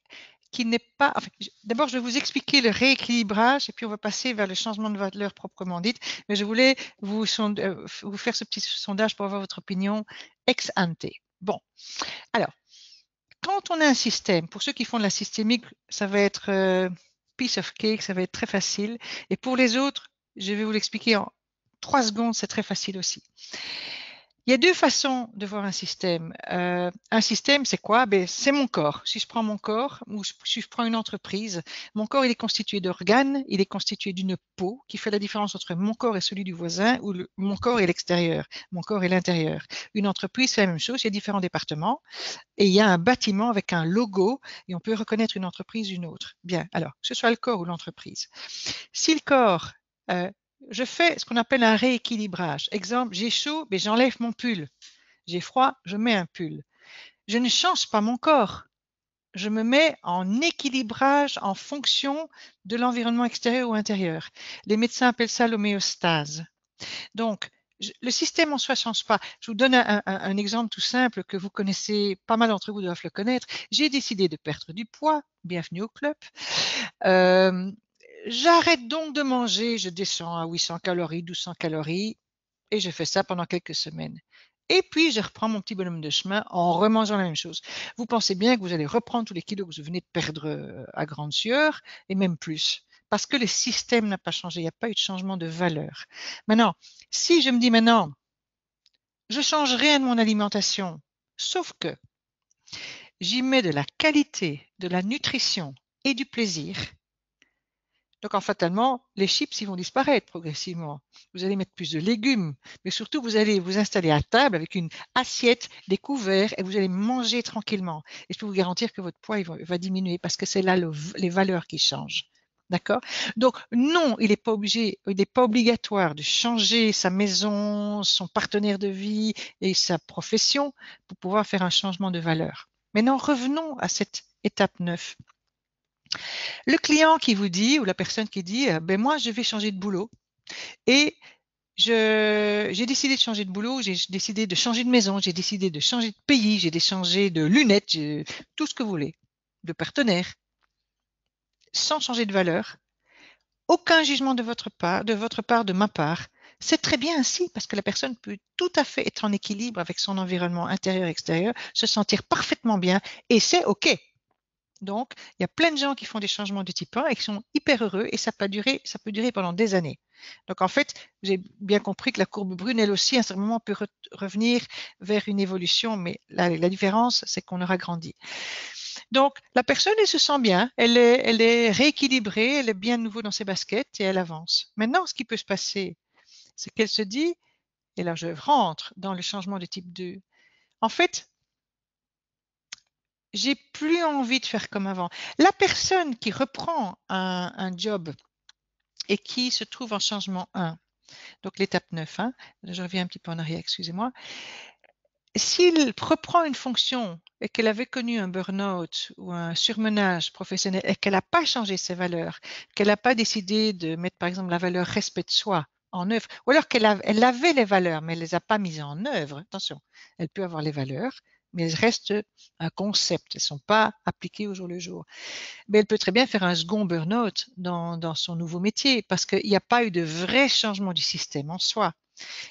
qu'il n'est pas. Enfin, d'abord, je vais vous expliquer le rééquilibrage et puis on va passer vers le changement de valeur proprement dit. Mais je voulais vous faire ce petit sondage pour avoir votre opinion ex ante. Bon, alors, quand on a un système, pour ceux qui font de la systémique, ça va être piece of cake, ça va être très facile. Et pour les autres, je vais vous l'expliquer en 3 secondes, c'est très facile aussi. Il y a 2 façons de voir un système. Un système, c'est quoi? Ben, c'est mon corps. Si je prends mon corps ou si je prends une entreprise, mon corps, il est constitué d'organes, il est constitué d'une peau qui fait la différence entre mon corps et celui du voisin ou mon corps et l'extérieur, mon corps et l'intérieur. Une entreprise, c'est la même chose, il y a différents départements et il y a un bâtiment avec un logo et on peut reconnaître une entreprise d'une autre. Bien, alors, que ce soit le corps ou l'entreprise. Si le corps je fais ce qu'on appelle un rééquilibrage. Exemple, j'ai chaud, mais j'enlève mon pull. J'ai froid, je mets un pull. Je ne change pas mon corps. Je me mets en équilibrage en fonction de l'environnement extérieur ou intérieur. Les médecins appellent ça l'homéostase. Donc, le système en soi ne change pas. Je vous donne un exemple tout simple que vous connaissez, pas mal d'entre vous doivent le connaître. J'ai décidé de perdre du poids. Bienvenue au club. J'arrête donc de manger, je descends à 800 calories, 1200 calories, et je fais ça pendant quelques semaines. Et puis, je reprends mon petit bonhomme de chemin en remangeant la même chose. Vous pensez bien que vous allez reprendre tous les kilos que vous venez de perdre à grande sueur, et même plus. Parce que le système n'a pas changé, il n'y a pas eu de changement de valeur. Maintenant, si je me dis maintenant, je ne change rien de mon alimentation, sauf que j'y mets de la qualité, de la nutrition et du plaisir, donc, fatalement, les chips, ils vont disparaître progressivement. Vous allez mettre plus de légumes, mais surtout, vous allez vous installer à table avec une assiette, des couverts, et vous allez manger tranquillement. Et je peux vous garantir que votre poids va diminuer parce que c'est là les valeurs qui changent. D'accord? Donc, non, il n'est pas obligatoire de changer sa maison, son partenaire de vie et sa profession pour pouvoir faire un changement de valeur. Maintenant, revenons à cette étape 9. Le client qui vous dit ou la personne qui dit ben moi je vais changer de boulot et j'ai décidé de changer de boulot, j'ai décidé de changer de maison, j'ai décidé de changer de pays, j'ai décidé de changer de lunettes, tout ce que vous voulez, de partenaire, sans changer de valeur. Aucun jugement de votre part, de ma part. C'est très bien ainsi parce que la personne peut tout à fait être en équilibre avec son environnement intérieur et extérieur, se sentir parfaitement bien et c'est OK. Donc, il y a plein de gens qui font des changements de type 1 et qui sont hyper heureux et ça peut durer pendant des années. Donc, en fait, j'ai bien compris que la courbe brune, elle aussi, à un certain moment, peut revenir vers une évolution, mais la différence, c'est qu'on aura grandi. Donc, la personne, elle se sent bien, elle est rééquilibrée, elle est bien de nouveau dans ses baskets et elle avance. Maintenant, ce qui peut se passer, c'est qu'elle se dit, et là, je rentre dans le changement de type 2, en fait, j'ai plus envie de faire comme avant. La personne qui reprend un job et qui se trouve en changement 1, donc l'étape 9, hein, je reviens un petit peu en arrière, excusez-moi. S'il reprend une fonction et qu'elle avait connu un burn-out ou un surmenage professionnel et qu'elle n'a pas changé ses valeurs, qu'elle n'a pas décidé de mettre par exemple la valeur respect de soi en œuvre, ou alors qu'elle avait les valeurs mais elle ne les a pas mises en œuvre, attention, elle peut avoir les valeurs, mais elles restent un concept, elles ne sont pas appliquées au jour le jour. Mais elle peut très bien faire un second burn-out dans son nouveau métier parce qu'il n'y a pas eu de vrai changement du système en soi.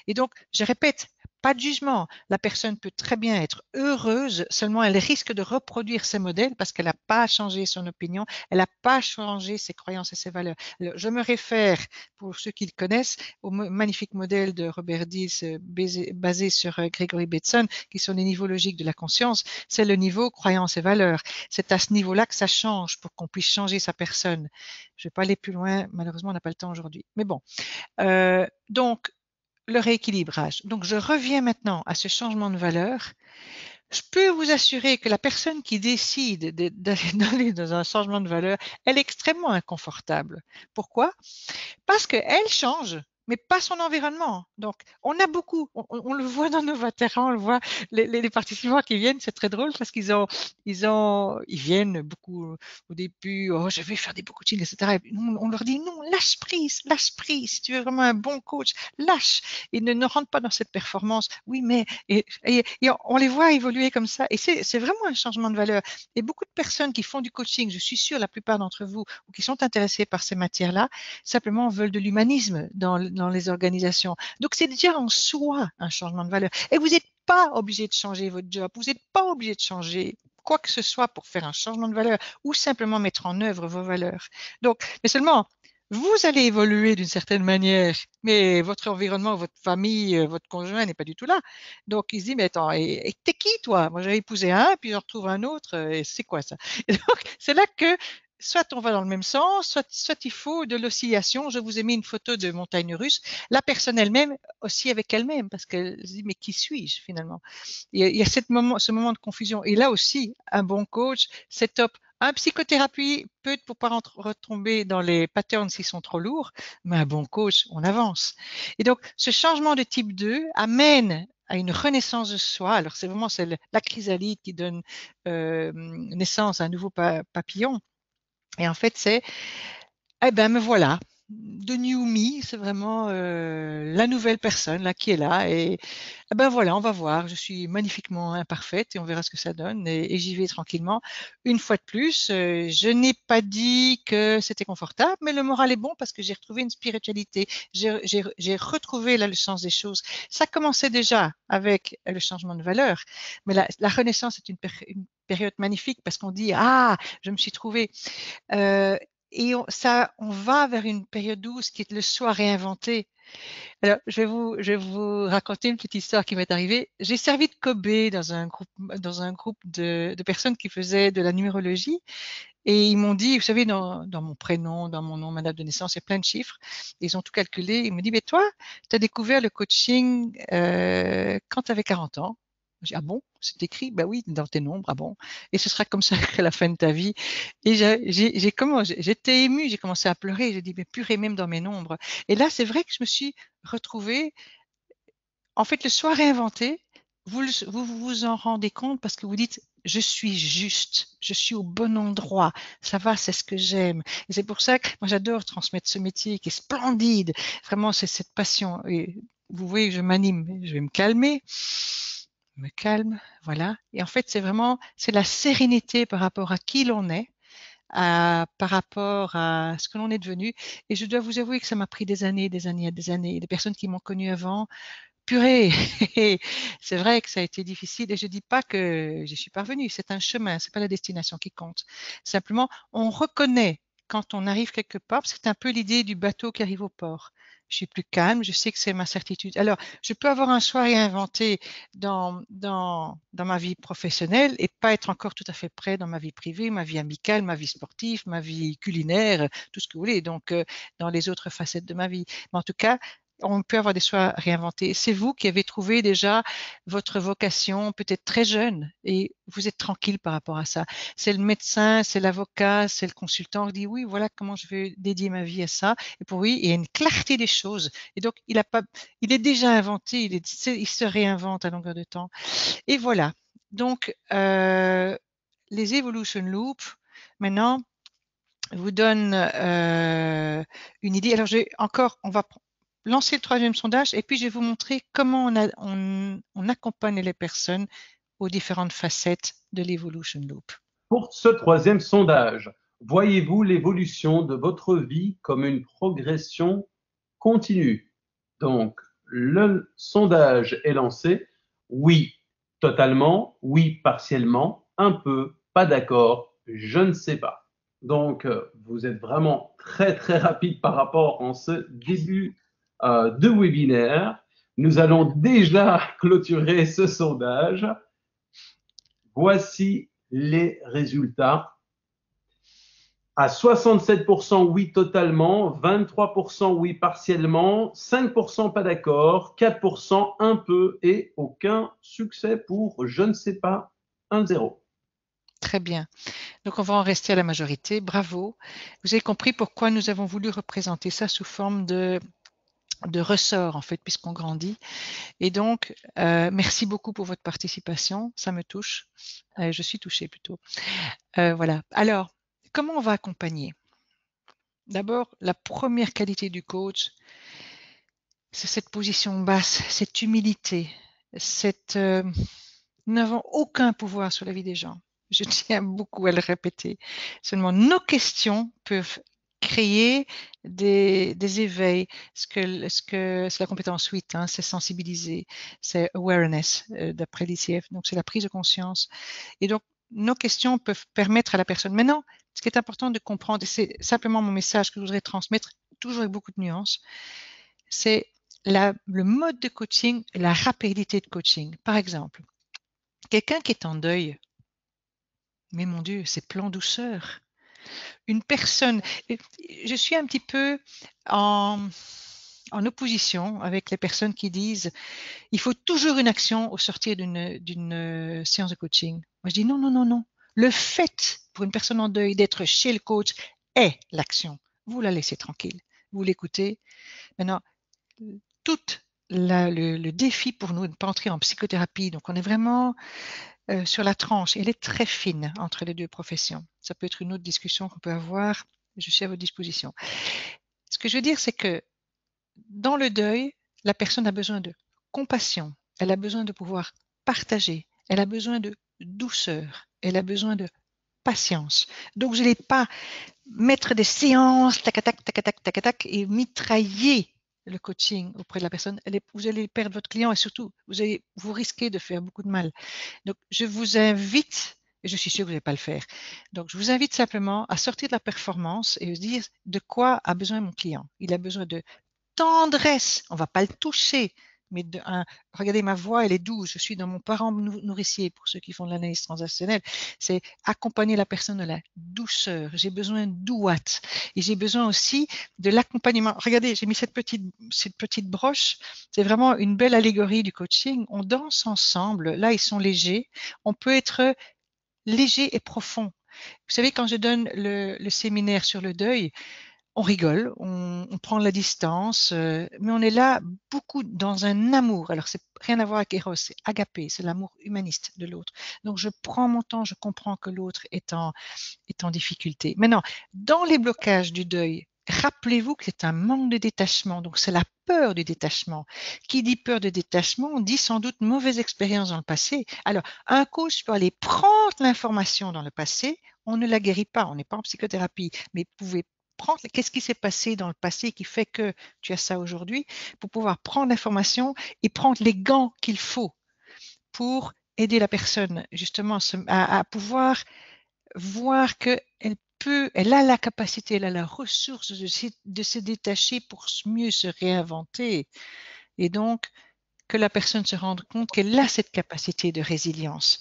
Et donc, je répète, pas de jugement. La personne peut très bien être heureuse, seulement elle risque de reproduire ces modèles parce qu'elle n'a pas changé son opinion, elle n'a pas changé ses croyances et ses valeurs. Alors, je me réfère, pour ceux qui le connaissent, au magnifique modèle de Robert Dills basé sur Gregory Bateson, qui sont les niveaux logiques de la conscience. C'est le niveau croyances et valeurs. C'est à ce niveau-là que ça change pour qu'on puisse changer sa personne. Je ne vais pas aller plus loin, malheureusement, on n'a pas le temps aujourd'hui. Mais bon, donc, le rééquilibrage. Donc, je reviens maintenant à ce changement de valeur. Je peux vous assurer que la personne qui décide d'aller dans un changement de valeur, elle est extrêmement inconfortable. Pourquoi? Parce qu'elle change, mais pas son environnement. Donc, on a beaucoup, on le voit dans nos vétérans, on le voit, les participants qui viennent, c'est très drôle parce ils viennent beaucoup au début, oh, je vais faire des coaching, etc. Et puis nous, on leur dit, non, lâche prise, lâche prise. Si tu veux vraiment un bon coach, lâche. Et ne rentre pas dans cette performance. Oui, mais, et on les voit évoluer comme ça. Et c'est vraiment un changement de valeur. Et beaucoup de personnes qui font du coaching, je suis sûre, la plupart d'entre vous, ou qui sont intéressés par ces matières-là, simplement veulent de l'humanisme dans les organisations. Donc, c'est déjà en soi un changement de valeur. Et vous n'êtes pas obligé de changer votre job, vous n'êtes pas obligé de changer quoi que ce soit pour faire un changement de valeur ou simplement mettre en œuvre vos valeurs. Donc, mais seulement, vous allez évoluer d'une certaine manière, mais votre environnement, votre famille, votre conjoint n'est pas du tout là. Donc, il se dit, mais attends, et t'es qui toi? Moi, j'avais épousé un, puis j'en retrouve un autre, et c'est quoi ça? Et donc, c'est là que soit on va dans le même sens, soit il faut de l'oscillation. Je vous ai mis une photo de montagne russe. La personne elle-même aussi avec elle-même, parce qu'elle se dit, mais qui suis-je finalement? Il y a ce moment de confusion. Et là aussi, un bon coach, c'est top. Un psychothérapie peut être pour pas retomber dans les patterns s'ils sont trop lourds, mais un bon coach, on avance. Et donc, ce changement de type 2 amène à une renaissance de soi. Alors, c'est la chrysalide qui donne naissance à un nouveau papillon. Et en fait, eh ben me voilà, de New Me, c'est vraiment la nouvelle personne là qui est là. Et eh ben voilà, on va voir. Je suis magnifiquement imparfaite et on verra ce que ça donne. Et j'y vais tranquillement. Une fois de plus, je n'ai pas dit que c'était confortable, mais le moral est bon parce que j'ai retrouvé une spiritualité. J'ai retrouvé là le sens des choses. Ça commençait déjà avec le changement de valeur, mais la renaissance est une période magnifique parce qu'on dit ah, je me suis trouvé. Et on va vers une période douce qui est le soi réinventé. Alors, je vais vous raconter une petite histoire qui m'est arrivée. J'ai servi de Kobe dans un groupe de personnes qui faisaient de la numérologie. Et ils m'ont dit, vous savez, dans mon prénom, dans mon nom, ma date de naissance, il y a plein de chiffres. Ils ont tout calculé. Ils m'ont dit, mais toi, tu as découvert le coaching quand tu avais 40 ans. J'ai dit, ah bon, c'est écrit? Ben oui, dans tes nombres, ah bon. Et ce sera comme ça à la fin de ta vie. Et j'étais émue, j'ai commencé à pleurer. J'ai dit, mais purée, même dans mes nombres. Et là, c'est vrai que je me suis retrouvée. En fait, le soi réinventé, vous en rendez compte parce que vous dites, je suis juste, je suis au bon endroit, ça va, c'est ce que j'aime. Et c'est pour ça que moi j'adore transmettre ce métier qui est splendide. Vraiment, c'est cette passion. Et vous voyez, je m'anime, je vais me calme, voilà. Et en fait, c'est la sérénité par rapport à qui l'on est. Par rapport à ce que l'on est devenu. Et je dois vous avouer que ça m'a pris des années, des années, des années. Des personnes qui m'ont connu avant, purée, c'est vrai que ça a été difficile et je dis pas que j'y suis parvenue, c'est un chemin, c'est pas la destination qui compte. Simplement, on reconnaît quand on arrive quelque part, parce que c'est un peu l'idée du bateau qui arrive au port. Je suis plus calme, je sais que c'est ma certitude. Alors, je peux avoir un choix réinventé dans ma vie professionnelle et pas être encore tout à fait prêt dans ma vie privée, ma vie amicale, ma vie sportive, ma vie culinaire, tout ce que vous voulez, donc dans les autres facettes de ma vie. Mais en tout cas, on peut avoir des choix réinventés. C'est vous qui avez trouvé déjà votre vocation peut-être très jeune et vous êtes tranquille par rapport à ça. C'est le médecin, c'est l'avocat, c'est le consultant qui dit oui, voilà comment je vais dédier ma vie à ça. Et pour lui, il y a une clarté des choses. Et donc, il est déjà inventé, il se réinvente à longueur de temps. Et voilà. Donc, les Evolution Loops, maintenant, vous donnent une idée. Alors, on va lancer le troisième sondage et puis je vais vous montrer comment on accompagne les personnes aux différentes facettes de l'Evolution Loop. Pour ce troisième sondage, voyez-vous l'évolution de votre vie comme une progression continue? Donc, le sondage est lancé. Oui, totalement. Oui, partiellement. Un peu. Pas d'accord. Je ne sais pas. Donc, vous êtes vraiment très, très rapide par rapport en ce début de webinaire. Nous allons déjà clôturer ce sondage. Voici les résultats. À 67% oui totalement, 23% oui partiellement, 5% pas d'accord, 4% un peu et aucun succès pour je ne sais pas 1-0. Très bien. Donc, on va en rester à la majorité. Bravo. Vous avez compris pourquoi nous avons voulu représenter ça sous forme ressort en fait puisqu'on grandit. Et donc, merci beaucoup pour votre participation, ça me touche. Je suis touchée plutôt. Voilà. Alors, comment on va accompagner? D'abord, la première qualité du coach, c'est cette position basse, cette humilité, nous n'avons aucun pouvoir sur la vie des gens. Je tiens beaucoup à le répéter. Seulement, nos questions peuvent créer des éveils. C'est la compétence 8, hein, c'est sensibiliser, c'est awareness d'après l'ICF. Donc, c'est la prise de conscience. Et donc, nos questions peuvent permettre à la personne. Maintenant, ce qui est important de comprendre, et c'est simplement mon message que je voudrais transmettre, toujours avec beaucoup de nuances, c'est le mode de coaching, la rapidité de coaching. Par exemple, quelqu'un qui est en deuil, mais mon Dieu, c'est plein douceur. Une personne, je suis un petit peu en opposition avec les personnes qui disent il faut toujours une action au sortir d'une séance de coaching. Moi, je dis non, non, non, non. Le fait pour une personne en deuil d'être chez le coach est l'action. Vous la laissez tranquille. Vous l'écoutez. Maintenant, tout le défi pour nous de ne pas entrer en psychothérapie, donc on est vraiment sur la tranche, elle est très fine entre les deux professions. Ça peut être une autre discussion qu'on peut avoir, je suis à votre disposition. Ce que je veux dire, c'est que dans le deuil, la personne a besoin de compassion, elle a besoin de pouvoir partager, elle a besoin de douceur, elle a besoin de patience. Donc, je n'allais pas mettre des séances, tac, tac, tac, tac, tac, tac, et mitrailler le coaching auprès de la personne. Vous allez perdre votre client et surtout, vous risquez de faire beaucoup de mal. Donc, je vous invite, et je suis sûre que vous n'allez pas le faire, donc je vous invite simplement à sortir de la performance et se dire de quoi a besoin mon client. Il a besoin de tendresse, on ne va pas le toucher, mais regardez ma voix, elle est douce, je suis dans mon parent nourricier pour ceux qui font de l'analyse transactionnelle, c'est accompagner la personne de la douceur, j'ai besoin d'ouate et j'ai besoin aussi de l'accompagnement. Regardez, j'ai mis cette petite broche, c'est vraiment une belle allégorie du coaching, on danse ensemble, là ils sont légers, on peut être léger et profond. Vous savez, quand je donne le séminaire sur le deuil, on rigole, on prend la distance, mais on est là beaucoup dans un amour. Alors, c'est rien à voir avec Eros, c'est agapé, c'est l'amour humaniste de l'autre. Donc, je prends mon temps, je comprends que l'autre est en difficulté. Maintenant, dans les blocages du deuil, rappelez-vous que c'est un manque de détachement. Donc, c'est la peur du détachement. Qui dit peur de détachement, on dit sans doute mauvaise expérience dans le passé. Alors, un coach peut aller prendre l'information dans le passé, on ne la guérit pas, on n'est pas en psychothérapie, mais vous pouvez prendre qu'est-ce qui s'est passé dans le passé qui fait que tu as ça aujourd'hui pour pouvoir prendre l'information et prendre les gants qu'il faut pour aider la personne justement à pouvoir voir qu'elle elle a la capacité, elle a la ressource de se détacher pour mieux se réinventer. Et donc, que la personne se rende compte qu'elle a cette capacité de résilience.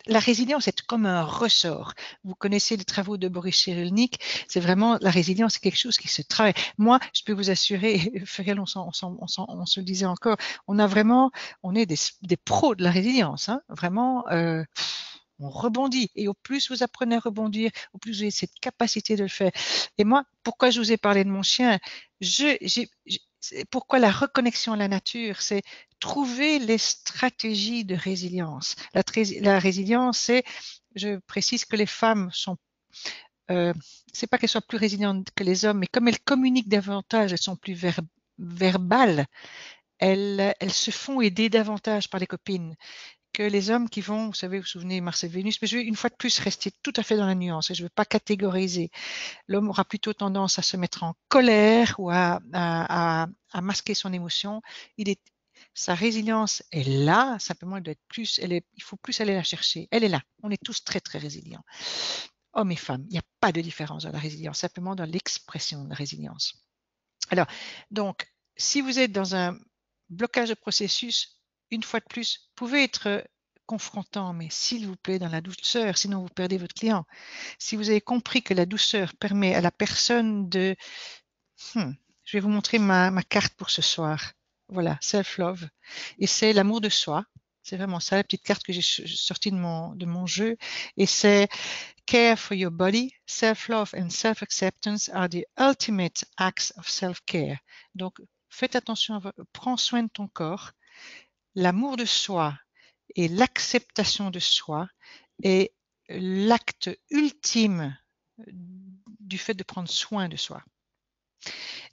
La résilience est comme un ressort. Vous connaissez les travaux de Boris Cyrulnik, c'est vraiment, la résilience, c'est quelque chose qui se travaille. Moi, je peux vous assurer, Feriel, on se le disait encore, on est des pros de la résilience, hein, vraiment, on rebondit. Et au plus vous apprenez à rebondir, au plus vous avez cette capacité de le faire. Et moi, pourquoi je vous ai parlé de mon chien? Pourquoi la reconnexion à la nature? C'est trouver les stratégies de résilience. La résilience, c'est, je précise que les femmes sont, c'est pas qu'elles soient plus résilientes que les hommes, mais comme elles communiquent davantage, elles sont plus verbales, elles se font aider davantage par les copines que les hommes qui vont, vous savez, vous vous souvenez, Mars et Vénus, mais je vais une fois de plus rester tout à fait dans la nuance et je ne veux pas catégoriser. L'homme aura plutôt tendance à se mettre en colère ou à masquer son émotion. Sa résilience est là, simplement il faut plus aller la chercher. Elle est là. On est tous très, très résilients. Hommes et femmes, il n'y a pas de différence dans la résilience, simplement dans l'expression de la résilience. Alors, donc, si vous êtes dans un blocage de processus, une fois de plus, vous pouvez être confrontant, mais s'il vous plaît, dans la douceur, sinon vous perdez votre client. Si vous avez compris que la douceur permet à la personne de... je vais vous montrer ma carte pour ce soir. Voilà, self-love. Et c'est l'amour de soi. C'est vraiment ça, la petite carte que j'ai sortie de mon jeu. Et c'est care for your body, self-love and self-acceptance are the ultimate acts of self-care. Donc, faites attention, prends soin de ton corps. L'amour de soi et l'acceptation de soi est l'acte ultime du fait de prendre soin de soi.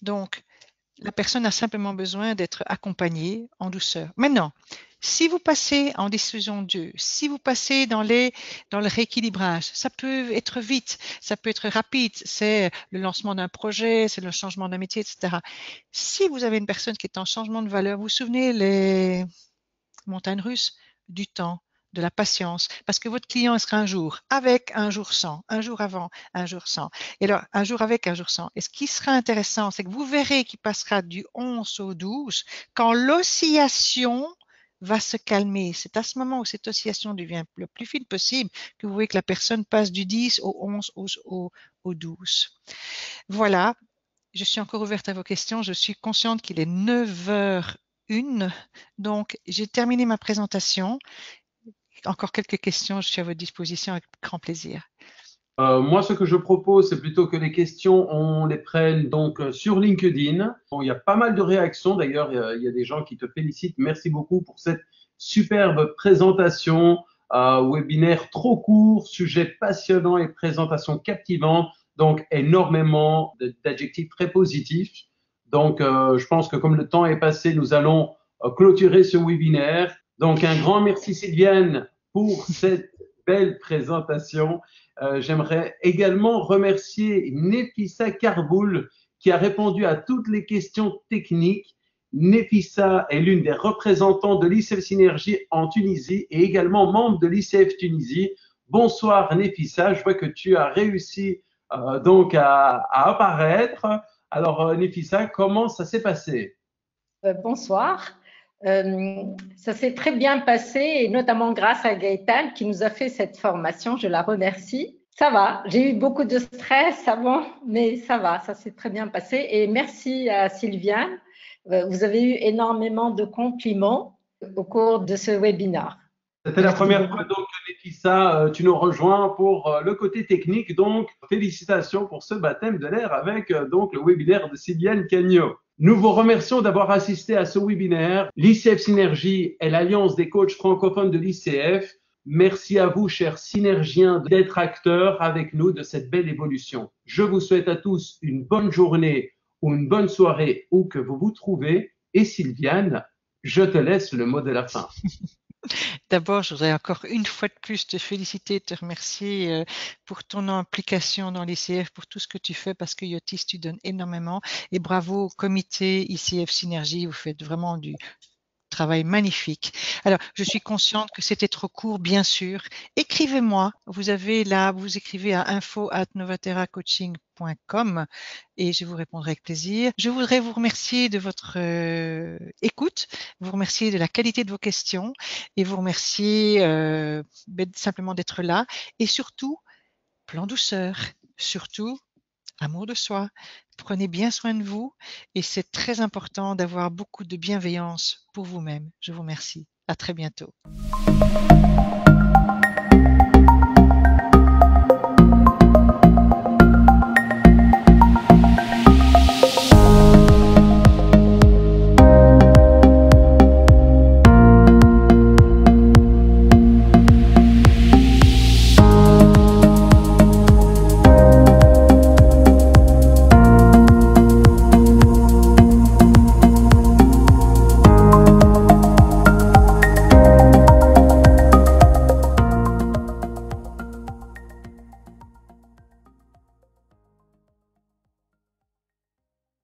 Donc, la personne a simplement besoin d'être accompagnée en douceur. Maintenant, si vous passez en diffusion de Dieu, si vous passez dans le rééquilibrage, ça peut être vite, ça peut être rapide, c'est le lancement d'un projet, c'est le changement d'un métier, etc. Si vous avez une personne qui est en changement de valeur, vous vous souvenez les montagnes russes du temps, de la patience, parce que votre client sera un jour avec, un jour sans, un jour avant, un jour sans. Et alors, un jour avec, un jour sans. Et ce qui sera intéressant, c'est que vous verrez qu'il passera du 11 au 12 quand l'oscillation va se calmer. C'est à ce moment où cette oscillation devient le plus fine possible que vous voyez que la personne passe du 10 au 11 au 12. Voilà, je suis encore ouverte à vos questions. Je suis consciente qu'il est 9h01, donc j'ai terminé ma présentation. Encore quelques questions, je suis à votre disposition avec grand plaisir. Moi, ce que je propose, c'est plutôt que les questions, on les prenne donc sur LinkedIn. Bon, il y a pas mal de réactions. D'ailleurs, il y a des gens qui te félicitent. Merci beaucoup pour cette superbe présentation. Webinaire trop court, sujet passionnant et présentation captivante. Donc, énormément d'adjectifs très positifs. Donc, je pense que comme le temps est passé, nous allons clôturer ce webinaire. Donc, un grand merci Sylviane pour cette belle présentation. J'aimerais également remercier Nefissa Karboul qui a répondu à toutes les questions techniques. Nefissa est l'une des représentants de l'ICF Synergie en Tunisie et également membre de l'ICF Tunisie. Bonsoir Nefissa, je vois que tu as réussi donc à apparaître. Alors Nefissa, comment ça s'est passé? Bonsoir. Ça s'est très bien passé et notamment grâce à Gaëtane qui nous a fait cette formation. Je la remercie. Ça va, j'ai eu beaucoup de stress avant, mais ça va, ça s'est très bien passé. Et merci à Sylviane. Vous avez eu énormément de compliments au cours de ce webinaire. C'était la première fois donc que Nefissa, tu nous rejoins pour le côté technique. Donc, félicitations pour ce baptême de l'air avec donc le webinaire de Sylviane Cagno. Nous vous remercions d'avoir assisté à ce webinaire. L'ICF Synergie est l'alliance des coachs francophones de l'ICF. Merci à vous, chers synergiens, d'être acteurs avec nous de cette belle évolution. Je vous souhaite à tous une bonne journée ou une bonne soirée où que vous vous trouvez. Et Sylviane, je te laisse le mot de la fin. D'abord, je voudrais encore une fois de plus te féliciter, te remercier pour ton implication dans l'ICF, pour tout ce que tu fais, parce que Yotis, tu donnes énormément. Et bravo au comité ICF Synergie, vous faites vraiment du travail magnifique. Alors, je suis consciente que c'était trop court, bien sûr. Écrivez-moi. Vous avez là, vous écrivez à info@novateracoaching.com et je vous répondrai avec plaisir. Je voudrais vous remercier de votre écoute, vous remercier de la qualité de vos questions et vous remercier simplement d'être là et surtout, plan douceur, surtout amour de soi. Prenez bien soin de vous et c'est très important d'avoir beaucoup de bienveillance pour vous-même. Je vous remercie. À très bientôt.